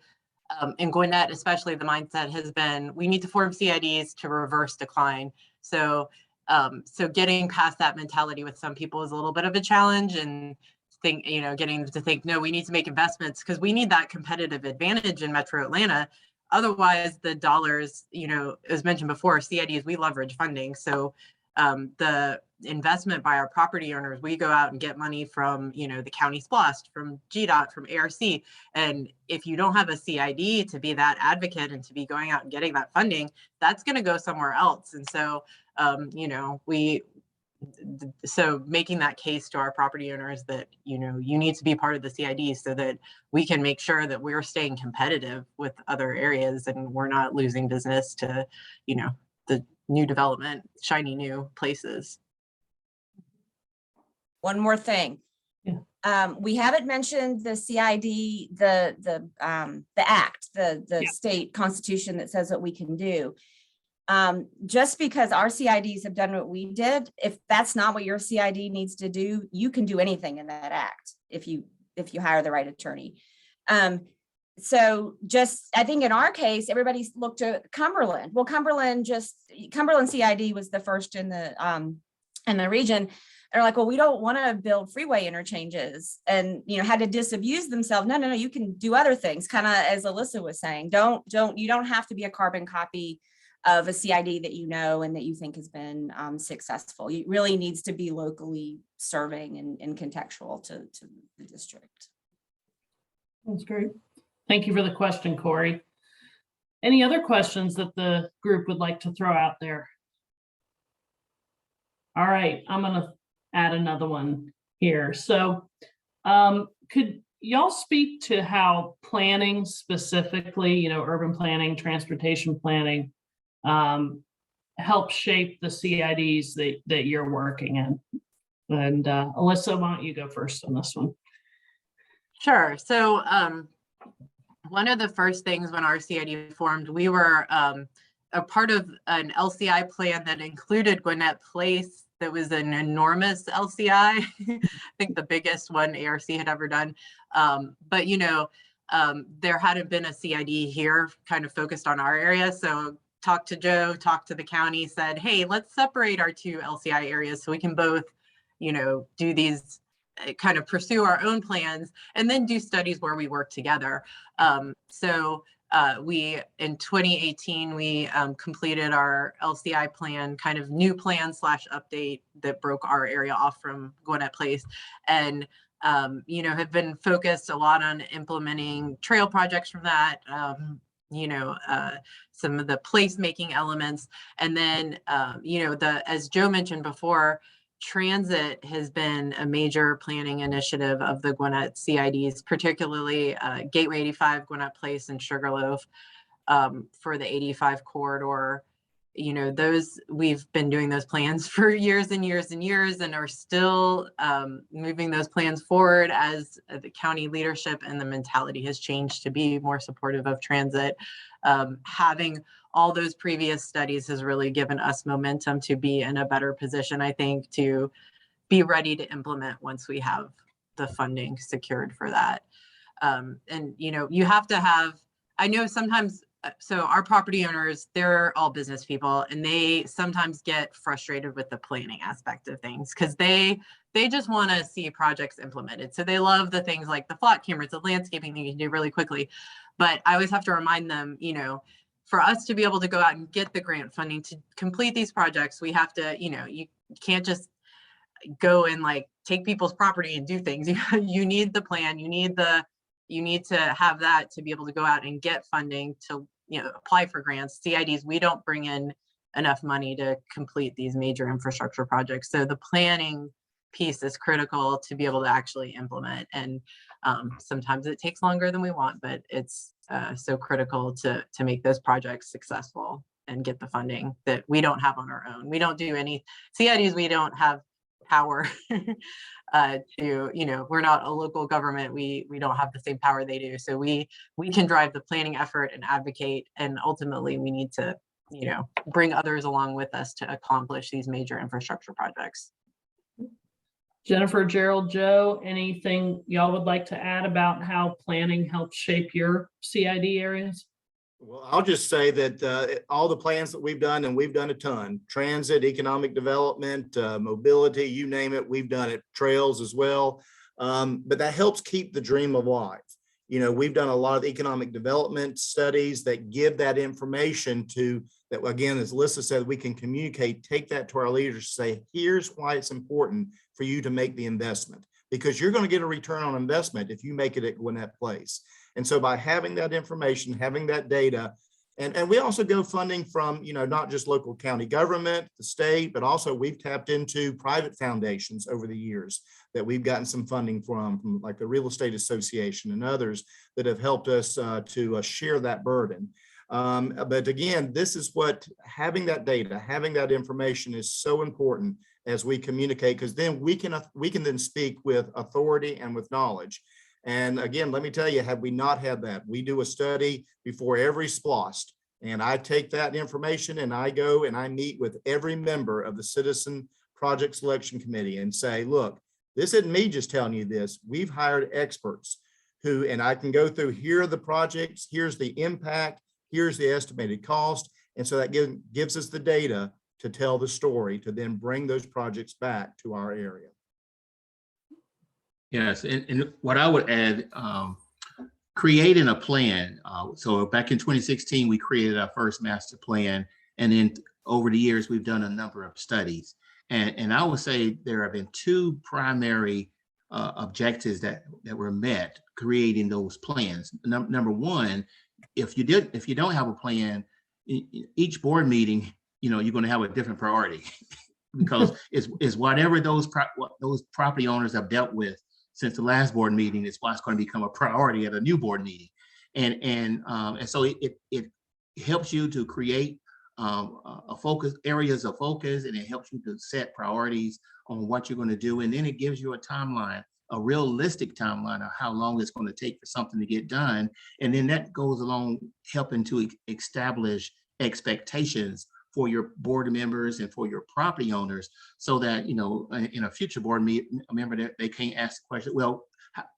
in Gwinnett, especially, the mindset has been, we need to form CIDs to reverse decline. So getting past that mentality with some people is a little bit of a challenge, and getting them to think, no, we need to make investments because we need that competitive advantage in Metro Atlanta. Otherwise, the dollars, as mentioned before, CIDs, we leverage funding. So the investment by our property owners, we go out and get money from, the county SPLOST, from GDOT, from ARC. And if you don't have a CID to be that advocate and to be going out and getting that funding, that's going to go somewhere else. And so, so making that case to our property owners that, you need to be part of the CID so that we can make sure that we're staying competitive with other areas and we're not losing business to, the new development, shiny new places. One more thing. Yeah. We haven't mentioned the CID, the act, the state constitution that says what we can do. Just because our CIDs have done what we did, if that's not what your CID needs to do, you can do anything in that act if you hire the right attorney. So just, I think in our case, everybody's looked to Cumberland. Well, Cumberland CID was the first in the region. They're like, well, we don't want to build freeway interchanges, and had to disabuse themselves. No, you can do other things. Kind of as Alyssa was saying, you don't have to be a carbon copy of a CID that and that you think has been successful. It really needs to be locally serving and contextual to the district. That's great. Thank you for the question, Corey. Any other questions that the group would like to throw out there? All right, I'm going to add another one here. So could y'all speak to how planning specifically, urban planning, transportation planning, help shape the CIDs that you're working in? And Alyssa, why don't you go first on this one? Sure. So one of the first things when our CID formed, we were a part of an LCI plan that included Gwinnett Place. That was an enormous LCI. I think the biggest one ARC had ever done. But there hadn't been a CID here kind of focused on our area. So talked to Joe, talked to the county, said, hey, let's separate our two LCI areas so we can both, do these, kind of pursue our own plans and then do studies where we work together. We, in 2018, we completed our LCI plan, kind of new plan / update that broke our area off from Gwinnett Place. And, have been focused a lot on implementing trail projects from that, some of the placemaking elements. And then, as Joe mentioned before, transit has been a major planning initiative of the Gwinnett CIDs, particularly Gateway 85, Gwinnett Place, and Sugarloaf for the 85 corridor. We've been doing those plans for years and years and years, and are still moving those plans forward as the county leadership and the mentality has changed to be more supportive of transit. Having all those previous studies has really given us momentum to be in a better position, I think, to be ready to implement once we have the funding secured for that. And, you have to have, I know sometimes, so our property owners, they're all business people, and they sometimes get frustrated with the planning aspect of things because they just want to see projects implemented. So they love the things like the flock cameras, the landscaping that you can do really quickly. But I always have to remind them, for us to be able to go out and get the grant funding to complete these projects, we have to, you can't just go and like take people's property and do things. You need the plan, you need to have that to be able to go out and get funding to, apply for grants. CIDs, we don't bring in enough money to complete these major infrastructure projects. So the planning piece is critical to be able to actually implement. And sometimes it takes longer than we want, but it's so critical to make those projects successful and get the funding that we don't have on our own. We don't do any CIDs, we don't have power we're not a local government. We don't have the same power they do. So we can drive the planning effort and advocate, and ultimately we need to, bring others along with us to accomplish these major infrastructure projects. Jennifer, Gerald, Joe, anything y'all would like to add about how planning helps shape your CID areas? Well, I'll just say that all the plans that we've done, and we've done a ton, transit, economic development, mobility, you name it, we've done it, trails as well. But that helps keep the dream alive. We've done a lot of economic development studies that give that information that, again, as Alyssa said, we can communicate, take that to our leaders, say, here's why it's important for you to make the investment, because you're going to get a return on investment if you make it at Gwinnett Place. And so by having that information, having that data, and we also go funding from, not just local county government, the state, but also we've tapped into private foundations over the years that we've gotten some funding from like the Real Estate Association and others that have helped us to share that burden. But again, this is what having that data, having that information is so important as we communicate, because then we can then speak with authority and with knowledge. And again, let me tell you, had we not had that, we do a study before every SPLOST, and I take that information and I go and I meet with every member of the Citizen Project Selection Committee and say, look, this isn't me just telling you this. We've hired experts who, and I can go through, here are the projects, here's the impact, here's the estimated cost. And so that gives us the data to tell the story, to then bring those projects back to our area. Yes, and what I would add, creating a plan. So back in 2016, we created our first master plan. And then over the years, we've done a number of studies. And I would say there have been two primary objectives that were met creating those plans. Number one, if you don't have a plan, each board meeting, you're going to have a different priority because it's whatever those property owners have dealt with since the last board meeting is what's going to become a priority at a new board meeting. And so it helps you to create areas of focus, and it helps you to set priorities on what you're going to do. And then it gives you a timeline, a realistic timeline of how long it's going to take for something to get done. And then that goes along helping to establish expectations for your board members and for your property owners, so that, in a future board meeting, member that they can't ask the question, well,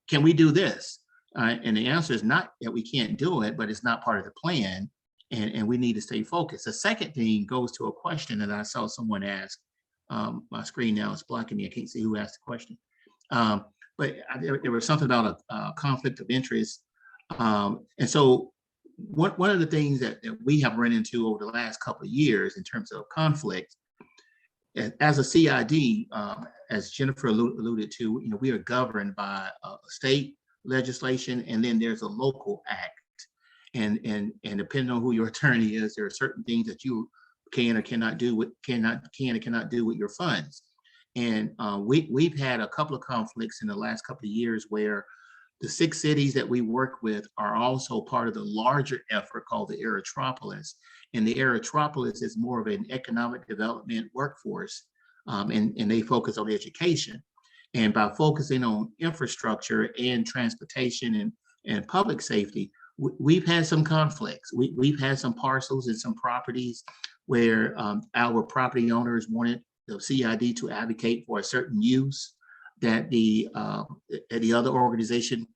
can we do this? And the answer is not that we can't do it, but it's not part of the plan. And we need to stay focused. The second thing goes to a question that I saw someone ask. My screen now is blocking me. I can't see who asked the question. But there was something about a conflict of interest. And so one of the things that we have run into over the last couple of years in terms of conflict, as a CID, as Jennifer alluded to, we are governed by state legislation, and then there's a local act. And depending on who your attorney is, there are certain things that you can or cannot do with your funds. And we've had a couple of conflicts in the last couple of years where the 6 cities that we work with are also part of the larger effort called the Erythropolis. And the Erythropolis is more of an economic development workforce, and they focus on education. And by focusing on infrastructure and transportation and public safety, we've had some conflicts. We've had some parcels and some properties where our property owners wanted the CID to advocate for a certain use that the other organization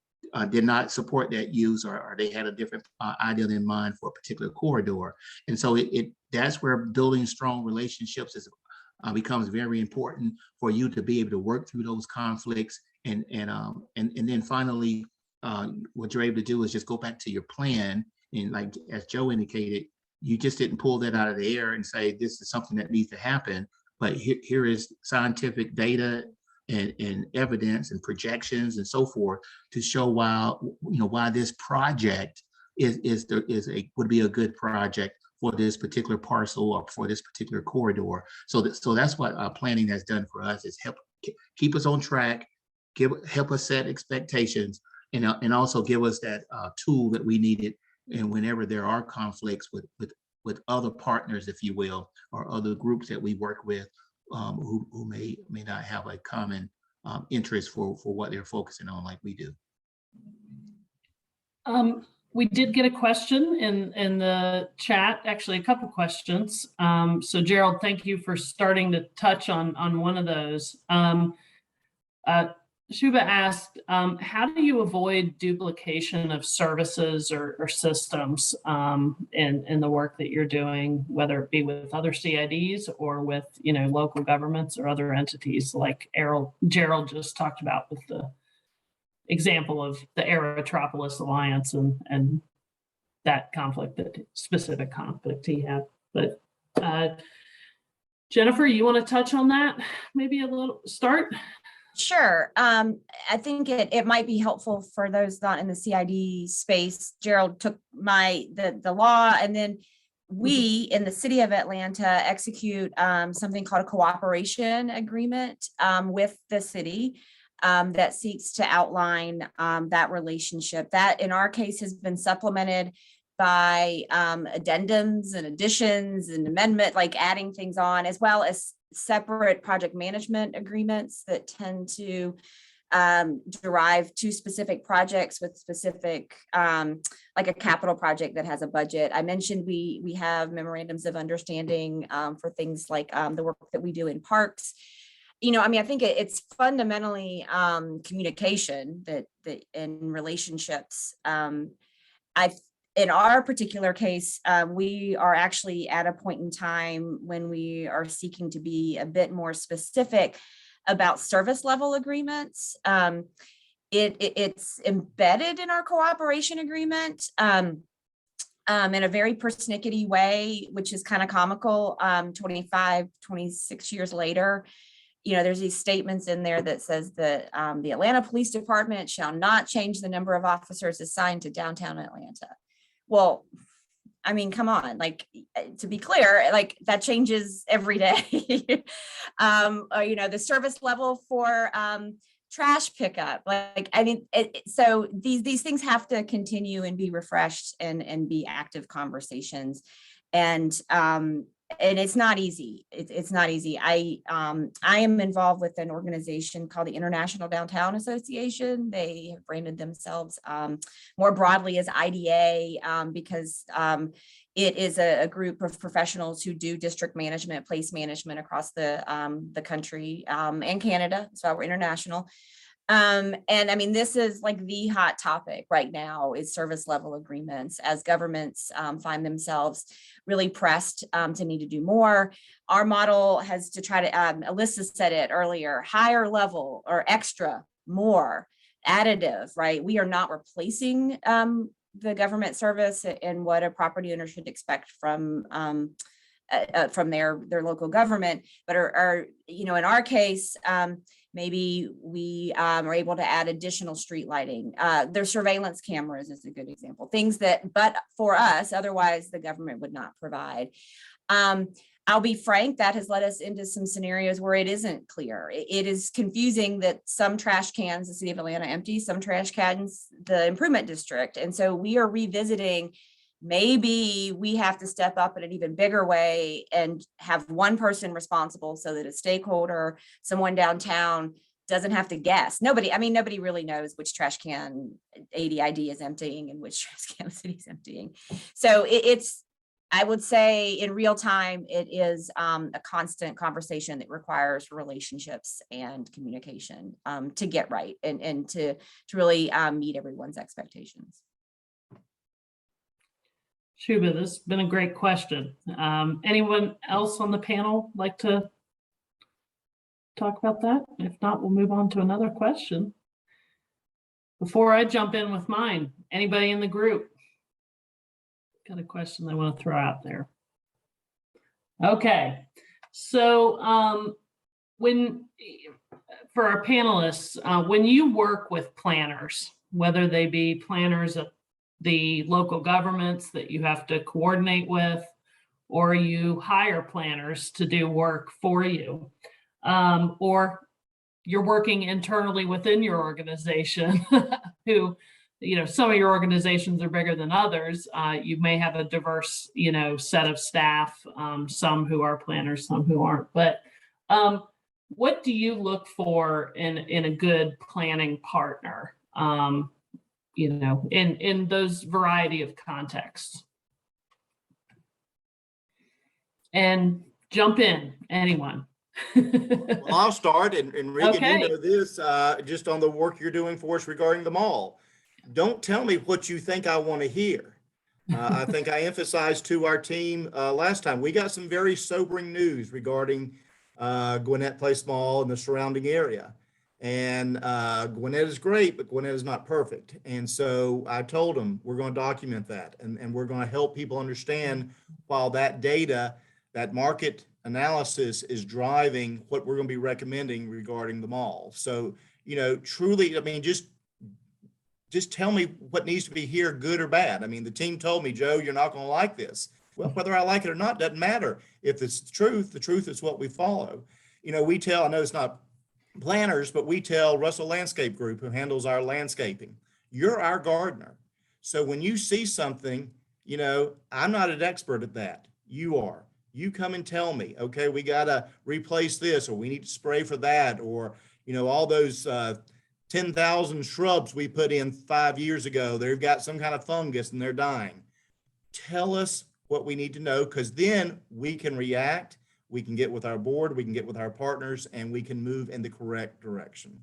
did not support that use, or they had a different idea in mind for a particular corridor. And so that's where building strong relationships becomes very important for you to be able to work through those conflicts. And then finally, what you're able to do is just go back to your plan. And like, as Joe indicated, you just didn't pull that out of the air and say, this is something that needs to happen. But here is scientific data and evidence and projections and so forth to show why this project would be a good project for this particular parcel or for this particular corridor. So that's what planning has done for us, is help keep us on track, help us set expectations, and also give us that tool that we needed. And whenever there are conflicts with other partners, if you will, or other groups that we work with, who may not have a common interest for what they're focusing on like we do. We did get a question in the chat, actually a couple questions. So Gerald, thank you for starting to touch on one of those. Shuba asked, how do you avoid duplication of services or systems in the work that you're doing, whether it be with other CIDs or with local governments or other entities like Gerald just talked about with the example of the Aerotropolis Alliance and that conflict, that specific conflict he had. But Jennifer, you want to touch on that? Maybe a little start? Sure. I think it might be helpful for those not in the CID space. Gerald took the law, and then we in the city of Atlanta execute something called a cooperation agreement with the city that seeks to outline that relationship. That in our case has been supplemented by addendums and additions and amendment, like adding things on, as well as separate project management agreements that tend to derive to specific projects with specific, like a capital project that has a budget. I mentioned we have memorandums of understanding for things like the work that we do in parks. I think it's fundamentally communication that in relationships. In our particular case, we are actually at a point in time when we are seeking to be a bit more specific about service level agreements. It's embedded in our cooperation agreement in a very persnickety way, which is kind of comical. 25, 26 years later, there's these statements in there that says that the Atlanta Police Department shall not change the number of officers assigned to downtown Atlanta. Well, I mean, come on, to be clear, that changes every day. The service level for trash pickup, so these things have to continue and be refreshed and be active conversations. And it's not easy. It's not easy. I am involved with an organization called the International Downtown Association. They have branded themselves more broadly as IDA because it is a group of professionals who do district management, place management across the country and Canada. So we're international. And I mean, this is the hot topic right now is service level agreements as governments find themselves really pressed to need to do more. Our model has to try to, Alyssa said it earlier, higher level or extra, more, additive, right? We are not replacing the government service and what a property owner should expect from their local government, but in our case, maybe we are able to add additional street lighting. Their surveillance cameras is a good example. Things that, but for us, otherwise the government would not provide. I'll be frank, that has led us into some scenarios where it isn't clear. It is confusing that some trash cans, the city of Atlanta empties, some trash cans, the improvement district. And so we are revisiting, maybe we have to step up in an even bigger way and have one person responsible so that a stakeholder, someone downtown, doesn't have to guess. Nobody really knows which trash can ADID is emptying and which trash can the city is emptying. So I would say in real time, it is a constant conversation that requires relationships and communication to get right and to really meet everyone's expectations. Shuba, this has been a great question. Anyone else on the panel like to talk about that? If not, we'll move on to another question. Before I jump in with mine, anybody in the group? got a question I want to throw out there. Okay, so for our panelists, when you work with planners, whether they be planners at the local governments that you have to coordinate with, or you hire planners to do work for you, or you're working internally within your organization who, some of your organizations are bigger than others. You may have a diverse, set of staff, some who are planners, some who aren't. But what do you look for in a good planning partner, in those variety of contexts? And jump in, anyone. Well, I'll start, and Regan, Okay. you know this, just on the work you're doing for us regarding the mall. Don't tell me what you think I want to hear. I think I emphasized to our team last time, we got some very sobering news regarding Gwinnett Place Mall and the surrounding area. And Gwinnett is great, but Gwinnett is not perfect. And so I told them, we're going to document that, and we're going to help people understand while that data, that market analysis is driving what we're going to be recommending regarding the mall. So, truly, I mean, just tell me what needs to be here, good or bad. I mean, the team told me, Joe, you're not going to like this. Well, whether I like it or not doesn't matter. If it's the truth is what we follow. We tell, I know it's not planners, but we tell Russell Landscape Group, who handles our landscaping, you're our gardener. So when you see something, I'm not an expert at that. You are. You come and tell me, okay, we got to replace this, or we need to spray for that, or, all those 10,000 shrubs we put in 5 years ago, they've got some kind of fungus and they're dying. Tell us what we need to know, because then we can react, we can get with our board, we can get with our partners, and we can move in the correct direction.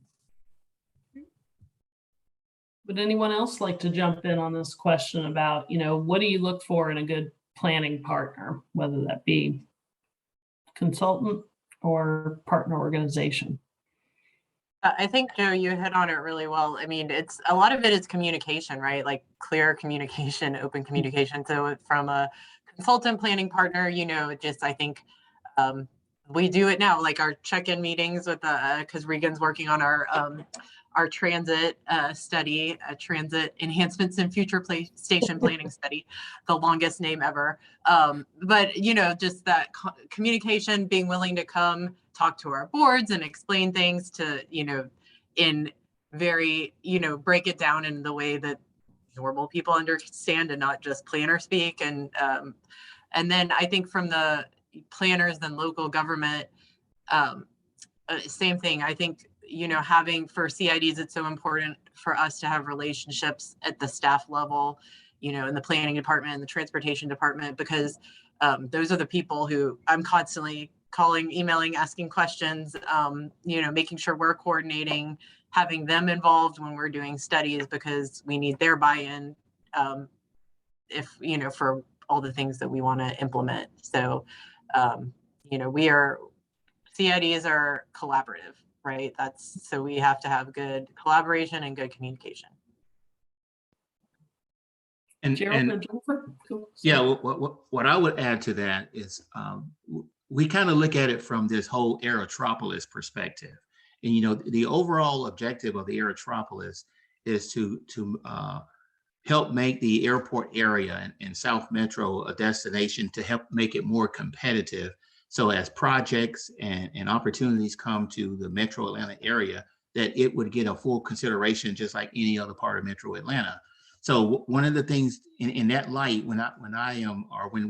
Would anyone else like to jump in on this question about, what do you look for in a good planning partner, whether that be consultant or partner organization? I think, Joe, you hit on it really well. I mean, a lot of it is communication, right? Like clear communication, open communication. So from a consultant planning partner, I think we do it now, like our check-in meetings with because Regan's working on our transit study, transit enhancements and future station planning study, the longest name ever. But, just that communication, being willing to come talk to our boards and explain things to, in very, break it down in the way that normal people understand and not just planner speak. And then I think from the planners and local government, same thing. I think, having for CIDs, it's so important for us to have relationships at the staff level, in the planning department and the transportation department, because those are the people who I'm constantly calling, emailing, asking questions, making sure we're coordinating, having them involved when we're doing studies, because we need their buy-in for all the things that we want to implement. So, CIDs are collaborative, right? So we have to have good collaboration and good communication. Yeah, what I would add to that is we kind of look at it from this whole Aerotropolis perspective. And, the overall objective of the Aerotropolis is to help make the airport area and South Metro a destination to help make it more competitive. So as projects and opportunities come to the Metro Atlanta area, that it would get a full consideration just like any other part of Metro Atlanta. So one of the things in that light, when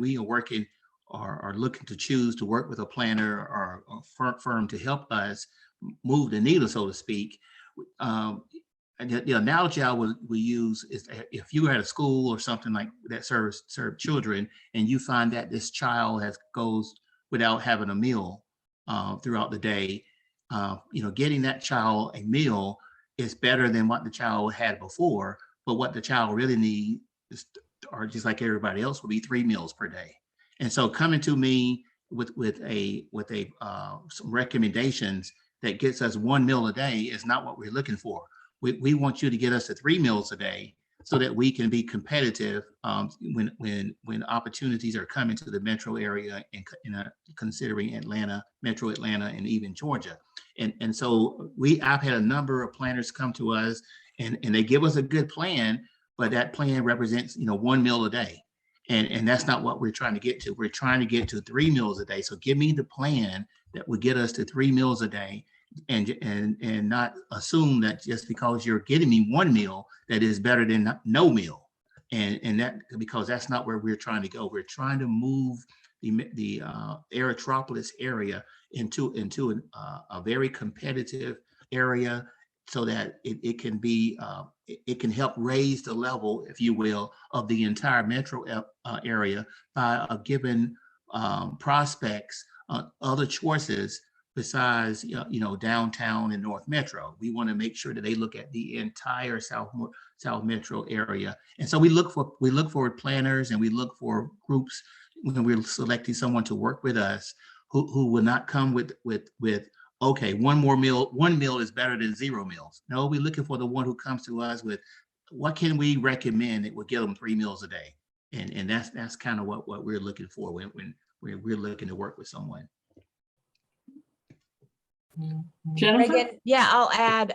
we are working or looking to choose to work with a planner or a firm to help us move the needle, so to speak, and the analogy I would use is if you were at a school or something like that serve children, and you find that this child goes without having a meal throughout the day, getting that child a meal is better than what the child had before. But what the child really needs is, or just like everybody else, would be 3 meals per day. And so coming to me with some recommendations that gets us 1 meal a day is not what we're looking for. We want you to get us to 3 meals a day so that we can be competitive when opportunities are coming to the metro area and considering Atlanta, Metro Atlanta, and even Georgia. And so I've had a number of planners come to us and they give us a good plan, but that plan represents, 1 meal a day. And that's not what we're trying to get to. We're trying to get to 3 meals a day. So give me the plan that would get us to 3 meals a day, and not assume that just because you're getting me 1 meal, that is better than no meal. And that, because that's not where we're trying to go. We're trying to move the Aerotropolis area into a very competitive area, so that it can be it can help raise the level, if you will, of the entire metro area by giving prospects other choices besides downtown and North Metro. We want to make sure that they look at the entire South Metro area, and so we look for planners, and we look for groups when we're selecting someone to work with us who will not come with okay, 1 meal is better than 0 meals. No, we're looking for the one who comes to us with what can we recommend that will get them 3 meals a day, and that's kind of what we're looking for when we're looking to work with someone. Jennifer? Megan, yeah, I'll add,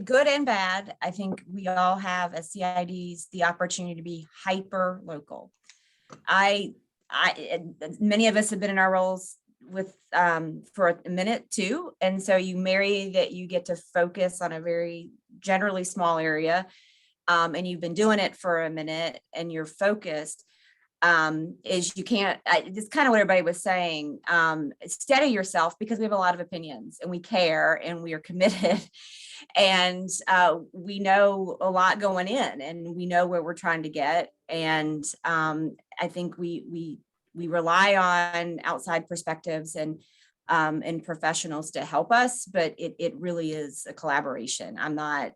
good and bad. I think we all have as CIDs the opportunity to be hyper local. Many of us have been in our roles with for a minute too, and so you marry that, you get to focus on a very generally small area, and you've been doing it for a minute and you're focused. Is you can't, it's kind of what everybody was saying, steady yourself, because we have a lot of opinions and we care and we are committed, and we know a lot going in and we know where we're trying to get. And I think we rely on outside perspectives and professionals to help us, but it really is a collaboration. I'm not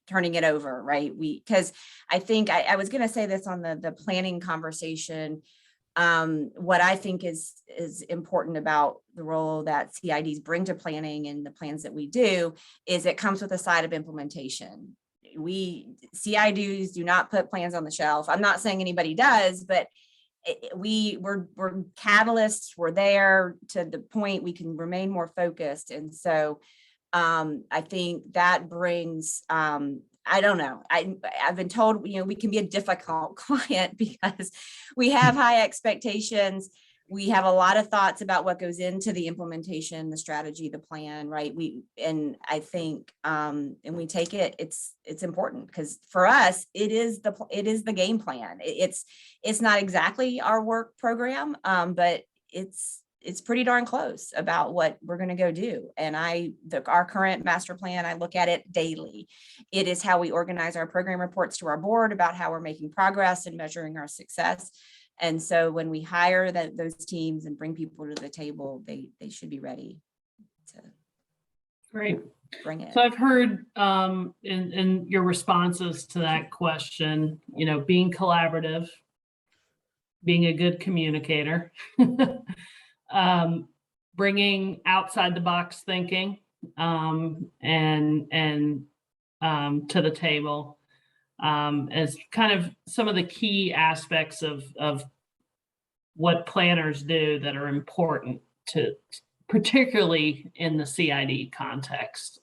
turning it over, right? Because I think I was going to say this on the planning conversation. What I think is important about the role that CIDs bring to planning and the plans that we do is it comes with a side of implementation. CIDs do not put plans on the shelf. I'm not saying anybody does, but we're catalysts. We're there to the point we can remain more focused. And so I think that brings, I don't know, I've been told, we can be a difficult client because we have high expectations. We have a lot of thoughts about what goes into the implementation, the strategy, the plan, right? And I think, and we take it, it's important because for us, it is the game plan. It's not exactly our work program, but it's pretty darn close about what we're going to go do. And our current master plan, I look at it daily. It is how we organize our program reports to our board about how we're making progress and measuring our success. And so when we hire those teams and bring people to the table, they should be ready to Great. Bring it. So I've heard in your responses to that question, being collaborative, being a good communicator, bringing outside the box thinking and to the table as kind of some of the key aspects of what planners do that are important to, particularly in the CID context.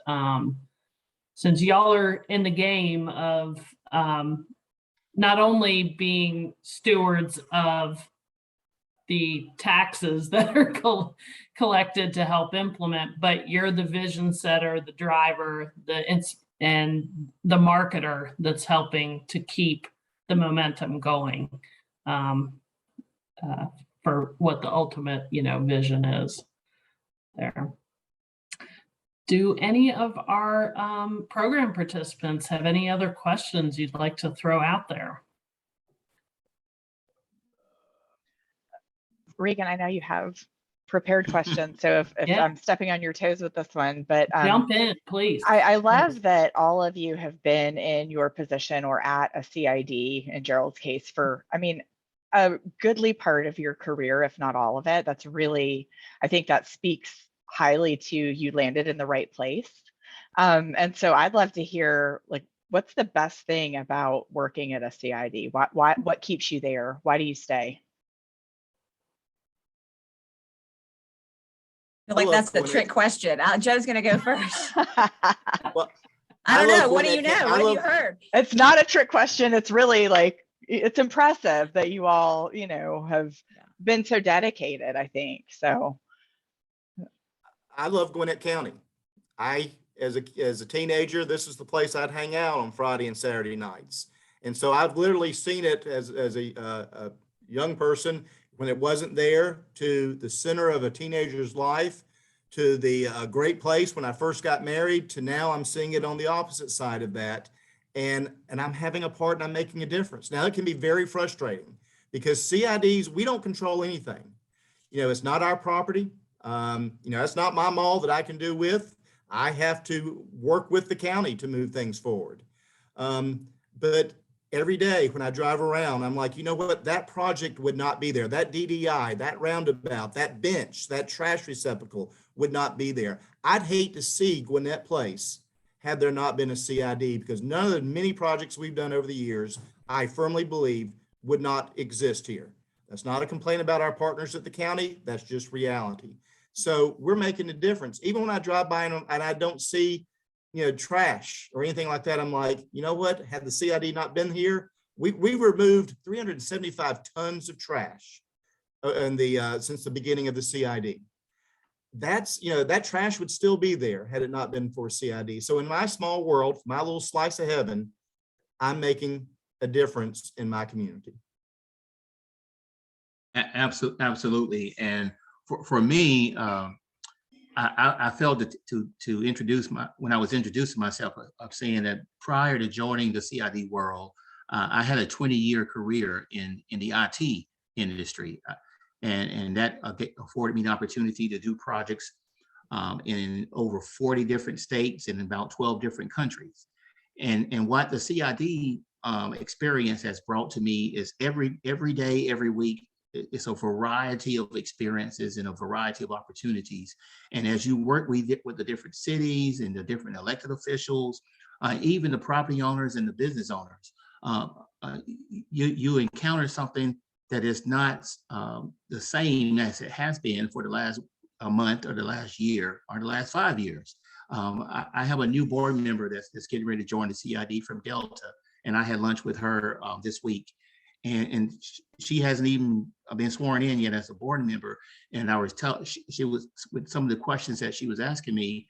Since y'all are in the game of not only being stewards of the taxes that are collected to help implement, but you're the vision setter, the driver, and the marketer that's helping to keep the momentum going for what the ultimate, vision is there. Do any of our program participants have any other questions you'd like to throw out there? Regan, I know you have prepared questions, so if Yeah. I'm stepping on your toes with this one, but Jump in, please. I love that all of you have been in your position or at a CID, in Gerald's case, for, a goodly part of your career, if not all of it. That's really, I think that speaks highly to you landed in the right place. And so I'd love to hear, what's the best thing about working at a CID? What keeps you there? Why do you stay? I feel like love that's the Gwinnett. trick question. Joe's going to go first. Well, I don't love know. What do you Gwinnett know? I What have you love- heard? It's not a trick question. It's really like, it's impressive that you all, you know, have been so dedicated, I think. So I love Gwinnett County. As a teenager, this is the place I'd hang out on Friday and Saturday nights. And so I've literally seen it as a young person when it wasn't there, to the center of a teenager's life, to the great place when I first got married, to now I'm seeing it on the opposite side of that. And I'm having a part and I'm making a difference. Now it can be very frustrating because CIDs, we don't control anything. You know, it's not our property. You know, it's not my mall that I can do with. I have to work with the county to move things forward. But every day when I drive around, I'm like, you know what, that project would not be there. That DDI, that roundabout, that bench, that trash receptacle would not be there. I'd hate to see Gwinnett Place had there not been a CID, because none of the many projects we've done over the years, I firmly believe, would not exist here. That's not a complaint about our partners at the county. That's just reality. So we're making a difference. Even when I drive by and I don't see, you know, trash or anything like that, I'm like, you know what? Had the CID not been here, we removed 375 tons of trash since the beginning of the CID. That's, you know, that trash would still be there had it not been for CID. So in my small world, my little slice of heaven, I'm making a difference in my community. Absolutely. And for me, I felt to introduce when I was introducing myself, of saying that prior to joining the CID world, I had a 20-year career in the IT industry. And that afforded me the opportunity to do projects in over 40 different states and about 12 different countries. And what the CID experience has brought to me is every day, every week, it's a variety of experiences and a variety of opportunities. And as you work with the different cities and the different elected officials, even the property owners and the business owners, you encounter something that is not the same as it has been for the last month or the last year or the last 5 years. I have a new board member that's getting ready to join the CID from Delta, and I had lunch with her this week. And she hasn't even been sworn in yet as a board member. And I was she was, with some of the questions that she was asking me,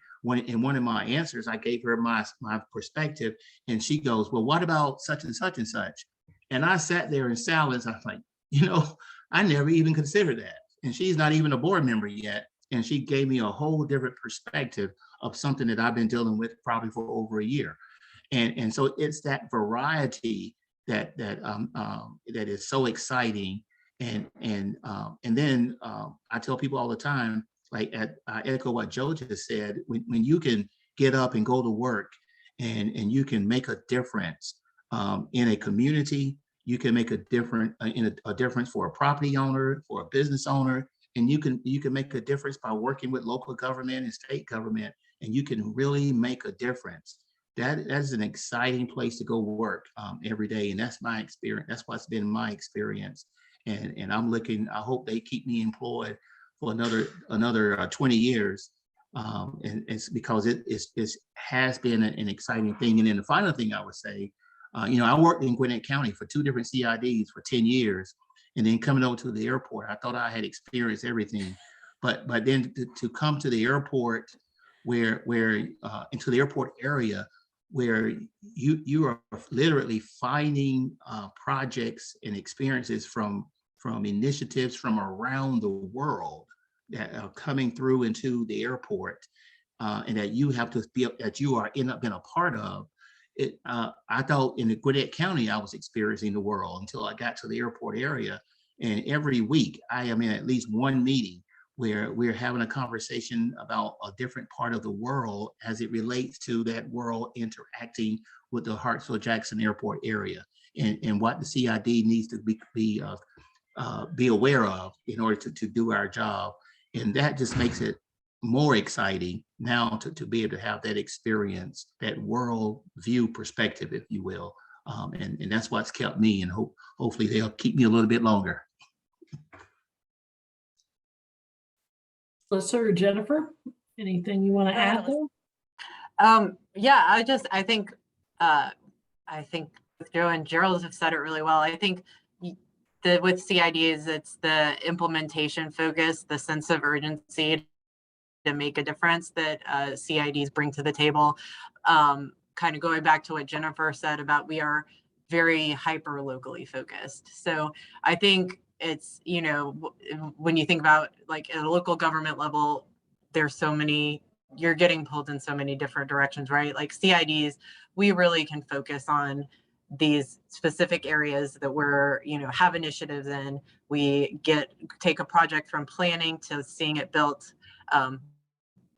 in one of my answers, I gave her my perspective, and she goes, well, what about such and such and such? And I sat there in silence. I was like, you know, I never even considered that. And she's not even a board member yet. And she gave me a whole different perspective of something that I've been dealing with probably for over a year. And so it's that variety that is so exciting. And then I tell people all the time, like I echo what Joe just said, when you can get up and go to work and you can make a difference in a community, you can make a difference for a property owner, for a business owner, and you can make a difference by working with local government and state government, and you can really make a difference. That is an exciting place to go work every day. And that's my experience. That's what's been my experience. And I'm looking, I hope they keep me employed for another 20 years. And it's because it has been an exciting thing. And then the final thing I would say, you know, I worked in Gwinnett County for 2 different CIDs for 10 years. And then coming over to the airport, I thought I had experienced everything. But then to come to the airport where into the airport area, where you are literally finding projects and experiences from initiatives from around the world that are coming through into the airport, and that you have to be, that you are been a part of. I thought in the Gwinnett County, I was experiencing the world until I got to the airport area. And every week I am in at least one meeting where we're having a conversation about a different part of the world as it relates to that world interacting with the Hartsfield-Jackson Airport area, and what the CID needs to be aware of in order to do our job. And that just makes it more exciting now to be able to have that experience, that world view perspective, if you will. And that's what's kept me, and hopefully they'll keep me a little bit longer. Melissa or Jennifer, anything you want to add there? Yeah, I think Joe and Gerald have said it really well. I think with CIDs, it's the implementation focus, the sense of urgency to make a difference that CIDs bring to the table. Kind of going back to what Jennifer said about, we are very hyper locally focused. So I think it's, you know, when you think about like at a local government level, there's so many, you're getting pulled in so many different directions, right? Like CIDs, we really can focus on these specific areas that we're, you know, have initiatives in. We take a project from planning to seeing it built,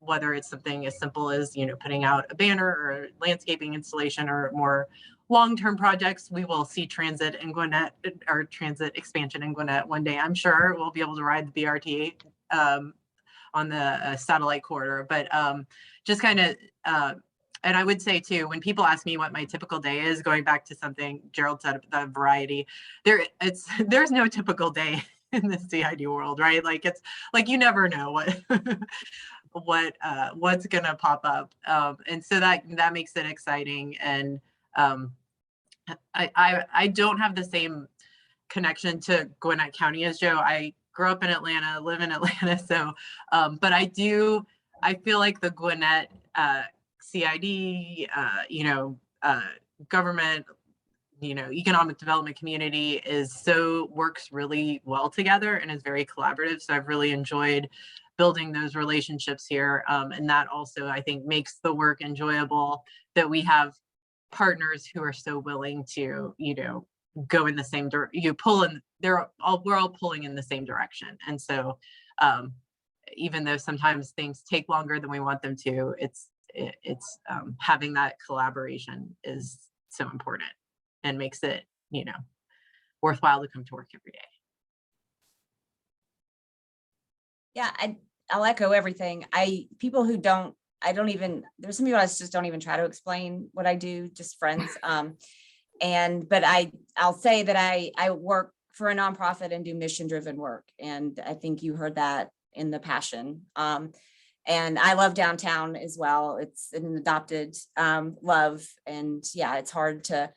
whether it's something as simple as, you know, putting out a banner or landscaping installation, or more long-term projects. We will see transit in Gwinnett, or transit expansion in Gwinnett one day. I'm sure we'll be able to ride the BRT on the satellite corridor, but just kind of, and I would say too, when people ask me what my typical day is, going back to something Gerald said, the variety, there's no typical day in the CID world, right? Like it's like, you never know what's gonna pop up, and so that makes it exciting. And I don't have the same connection to Gwinnett County as Joe. I grew up in Atlanta, live in Atlanta, so but I feel like the Gwinnett CID, you know, government, you know, economic development community works really well together and is very collaborative. So I've really enjoyed building those relationships here. And that also, I think, makes the work enjoyable, that we have partners who are so willing to, you know, go in the same direction, we're all pulling in the same direction. And so even though sometimes things take longer than we want them to, it's having that collaboration is so important and makes it, you know, worthwhile to come to work every day. Yeah, I'll echo everything. There's some people I just don't even try to explain what I do, just friends. But I'll say that I work for a nonprofit and do mission-driven work. And I think you heard that in the passion. And I love downtown as well. It's an adopted love. And yeah, it's hard to,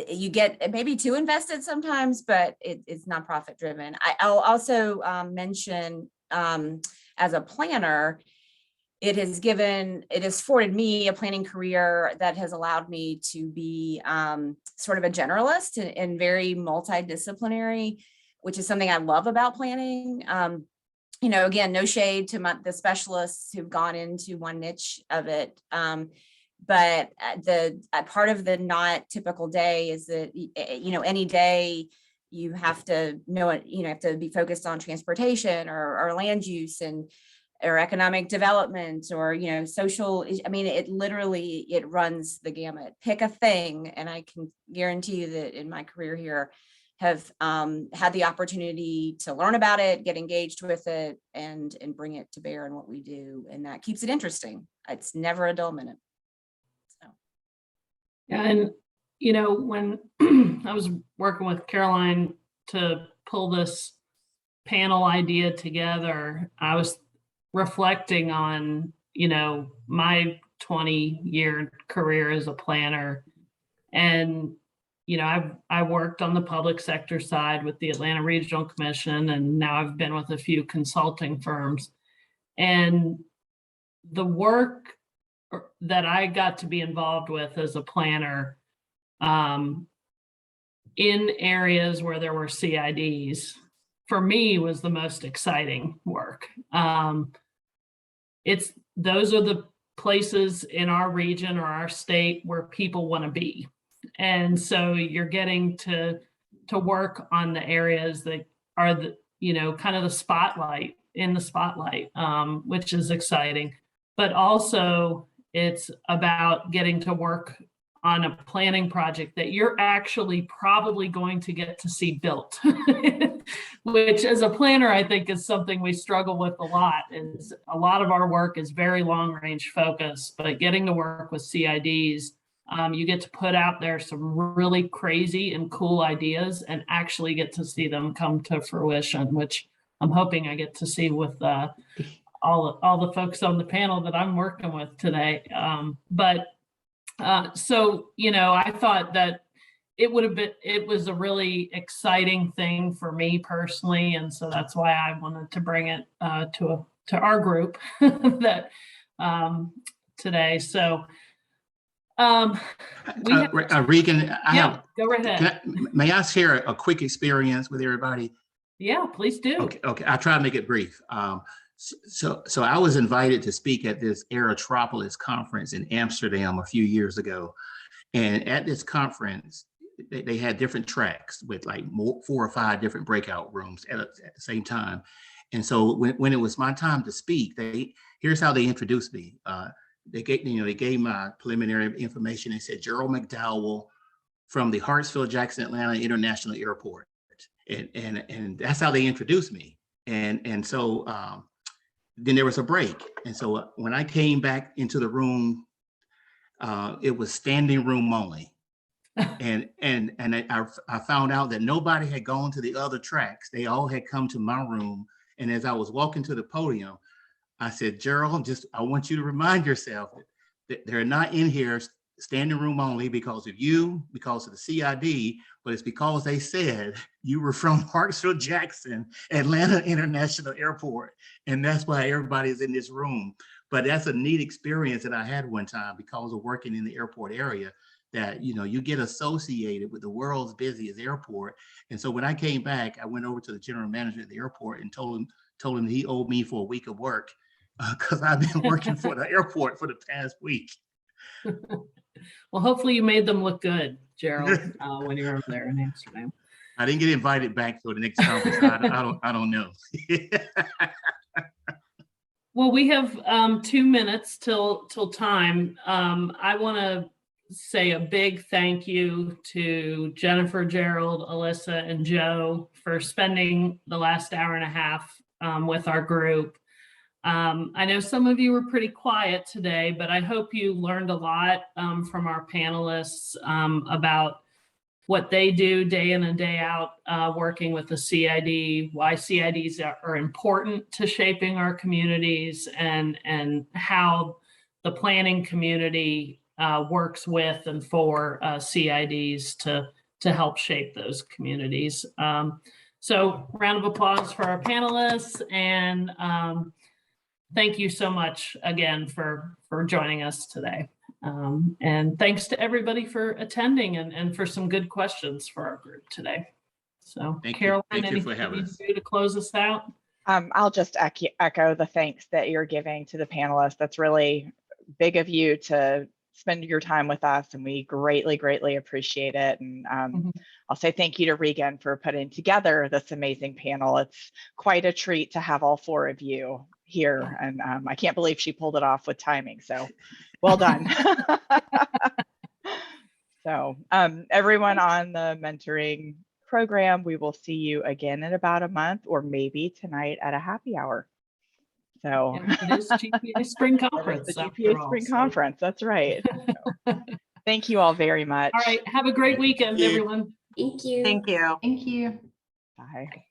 you get maybe too invested sometimes, but it's nonprofit driven. I'll also mention as a planner, it has afforded me a planning career that has allowed me to be sort of a generalist and very multidisciplinary, which is something I love about planning. You know, again, no shade to the specialists who've gone into one niche of it. But the part of the not typical day is that, you know, any day you have to know it, you know, have to be focused on transportation or land use or economic development, or, you know, social. I mean, it runs the gamut. Pick a thing. And I can guarantee you that in my career here, have had the opportunity to learn about it, get engaged with it, and bring it to bear in what we do. And that keeps it interesting. It's never a dull minute. So. Yeah, and you know, when I was working with Caroline to pull this panel idea together, I was reflecting on, you know, my 20-year career as a planner. And you know, I worked on the public sector side with the Atlanta Regional Commission, and now I've been with a few consulting firms. And the work that I got to be involved with as a planner in areas where there were CIDs, for me, was the most exciting work. Those are the places in our region or our state where people want to be. And so you're getting to work on the areas that are the, you know, kind of the spotlight, which is exciting. But also it's about getting to work on a planning project that you're actually probably going to get to see built, which as a planner, I think is something we struggle with a lot. Is a lot of our work is very long range focused, but getting to work with CIDs, you get to put out there some really crazy and cool ideas and actually get to see them come to fruition, which I'm hoping I get to see with all the folks on the panel that I'm working with today. So, I thought that it was a really exciting thing for me personally. And so that's why I wanted to bring it to our group that today. So Regan, go right ahead. May I share a quick experience with everybody? Yeah, please do. Okay. I'll try to make it brief. So I was invited to speak at this Aerotropolis conference in Amsterdam a few years ago. And at this conference, they had different tracks with like 4 or 5 different breakout rooms at the same time. And so when it was my time to speak, here's how they introduced me. They gave my preliminary information. They said, Gerald McDowell from the Hartsfield-Jackson Atlanta International Airport. And that's how they introduced me. And so then there was a break. And so when I came back into the room, it was standing room only. And I found out that nobody had gone to the other tracks. They all had come to my room. And as I was walking to the podium, I said, Gerald, I want you to remind yourself that they're not in here standing room only because of you, because of the CID, but it's because they said you were from Hartsfield-Jackson Atlanta International Airport. And that's why everybody's in this room. But that's a neat experience that I had one time because of working in the airport area, that, you get associated with the world's busiest airport. And so when I came back, I went over to the general manager of the airport and told him he owed me for a week of work because I've been working for the airport for the past week. Well, hopefully you made them look good, Gerald, when you were over there in Amsterdam. I didn't get invited back for the next conference. I don't know. Well, we have 2 minutes till time. I want to say a big thank you to Jennifer, Gerald, Alyssa, and Joe for spending the last hour and a half with our group. I know some of you were pretty quiet today, but I hope you learned a lot from our panelists about what they do day in and day out working with the CID, why CIDs are important to shaping our communities, and how the planning community works with and for CIDs to help shape those communities. So round of applause for our panelists, and thank you so much again for joining us today. And thanks to everybody for attending and for some good questions for our group today. So Caroline, Thank you for having us. to close us out? I'll just echo the thanks that you're giving to the panelists. That's really big of you to spend your time with us, and we greatly, greatly appreciate it. And I'll say thank you to Regan for putting together this amazing panel. It's quite a treat to have all 4 of you here, and I can't believe she pulled it off with timing, so well done. So everyone on the mentoring program, we will see you again in about a month, or maybe tonight at a happy hour. So it is GPA Spring Conference. The GPA Spring Conference, that's right. So, thank you all very much. All right, have a great weekend, everyone. Thank you. Thank you. Thank you. Bye.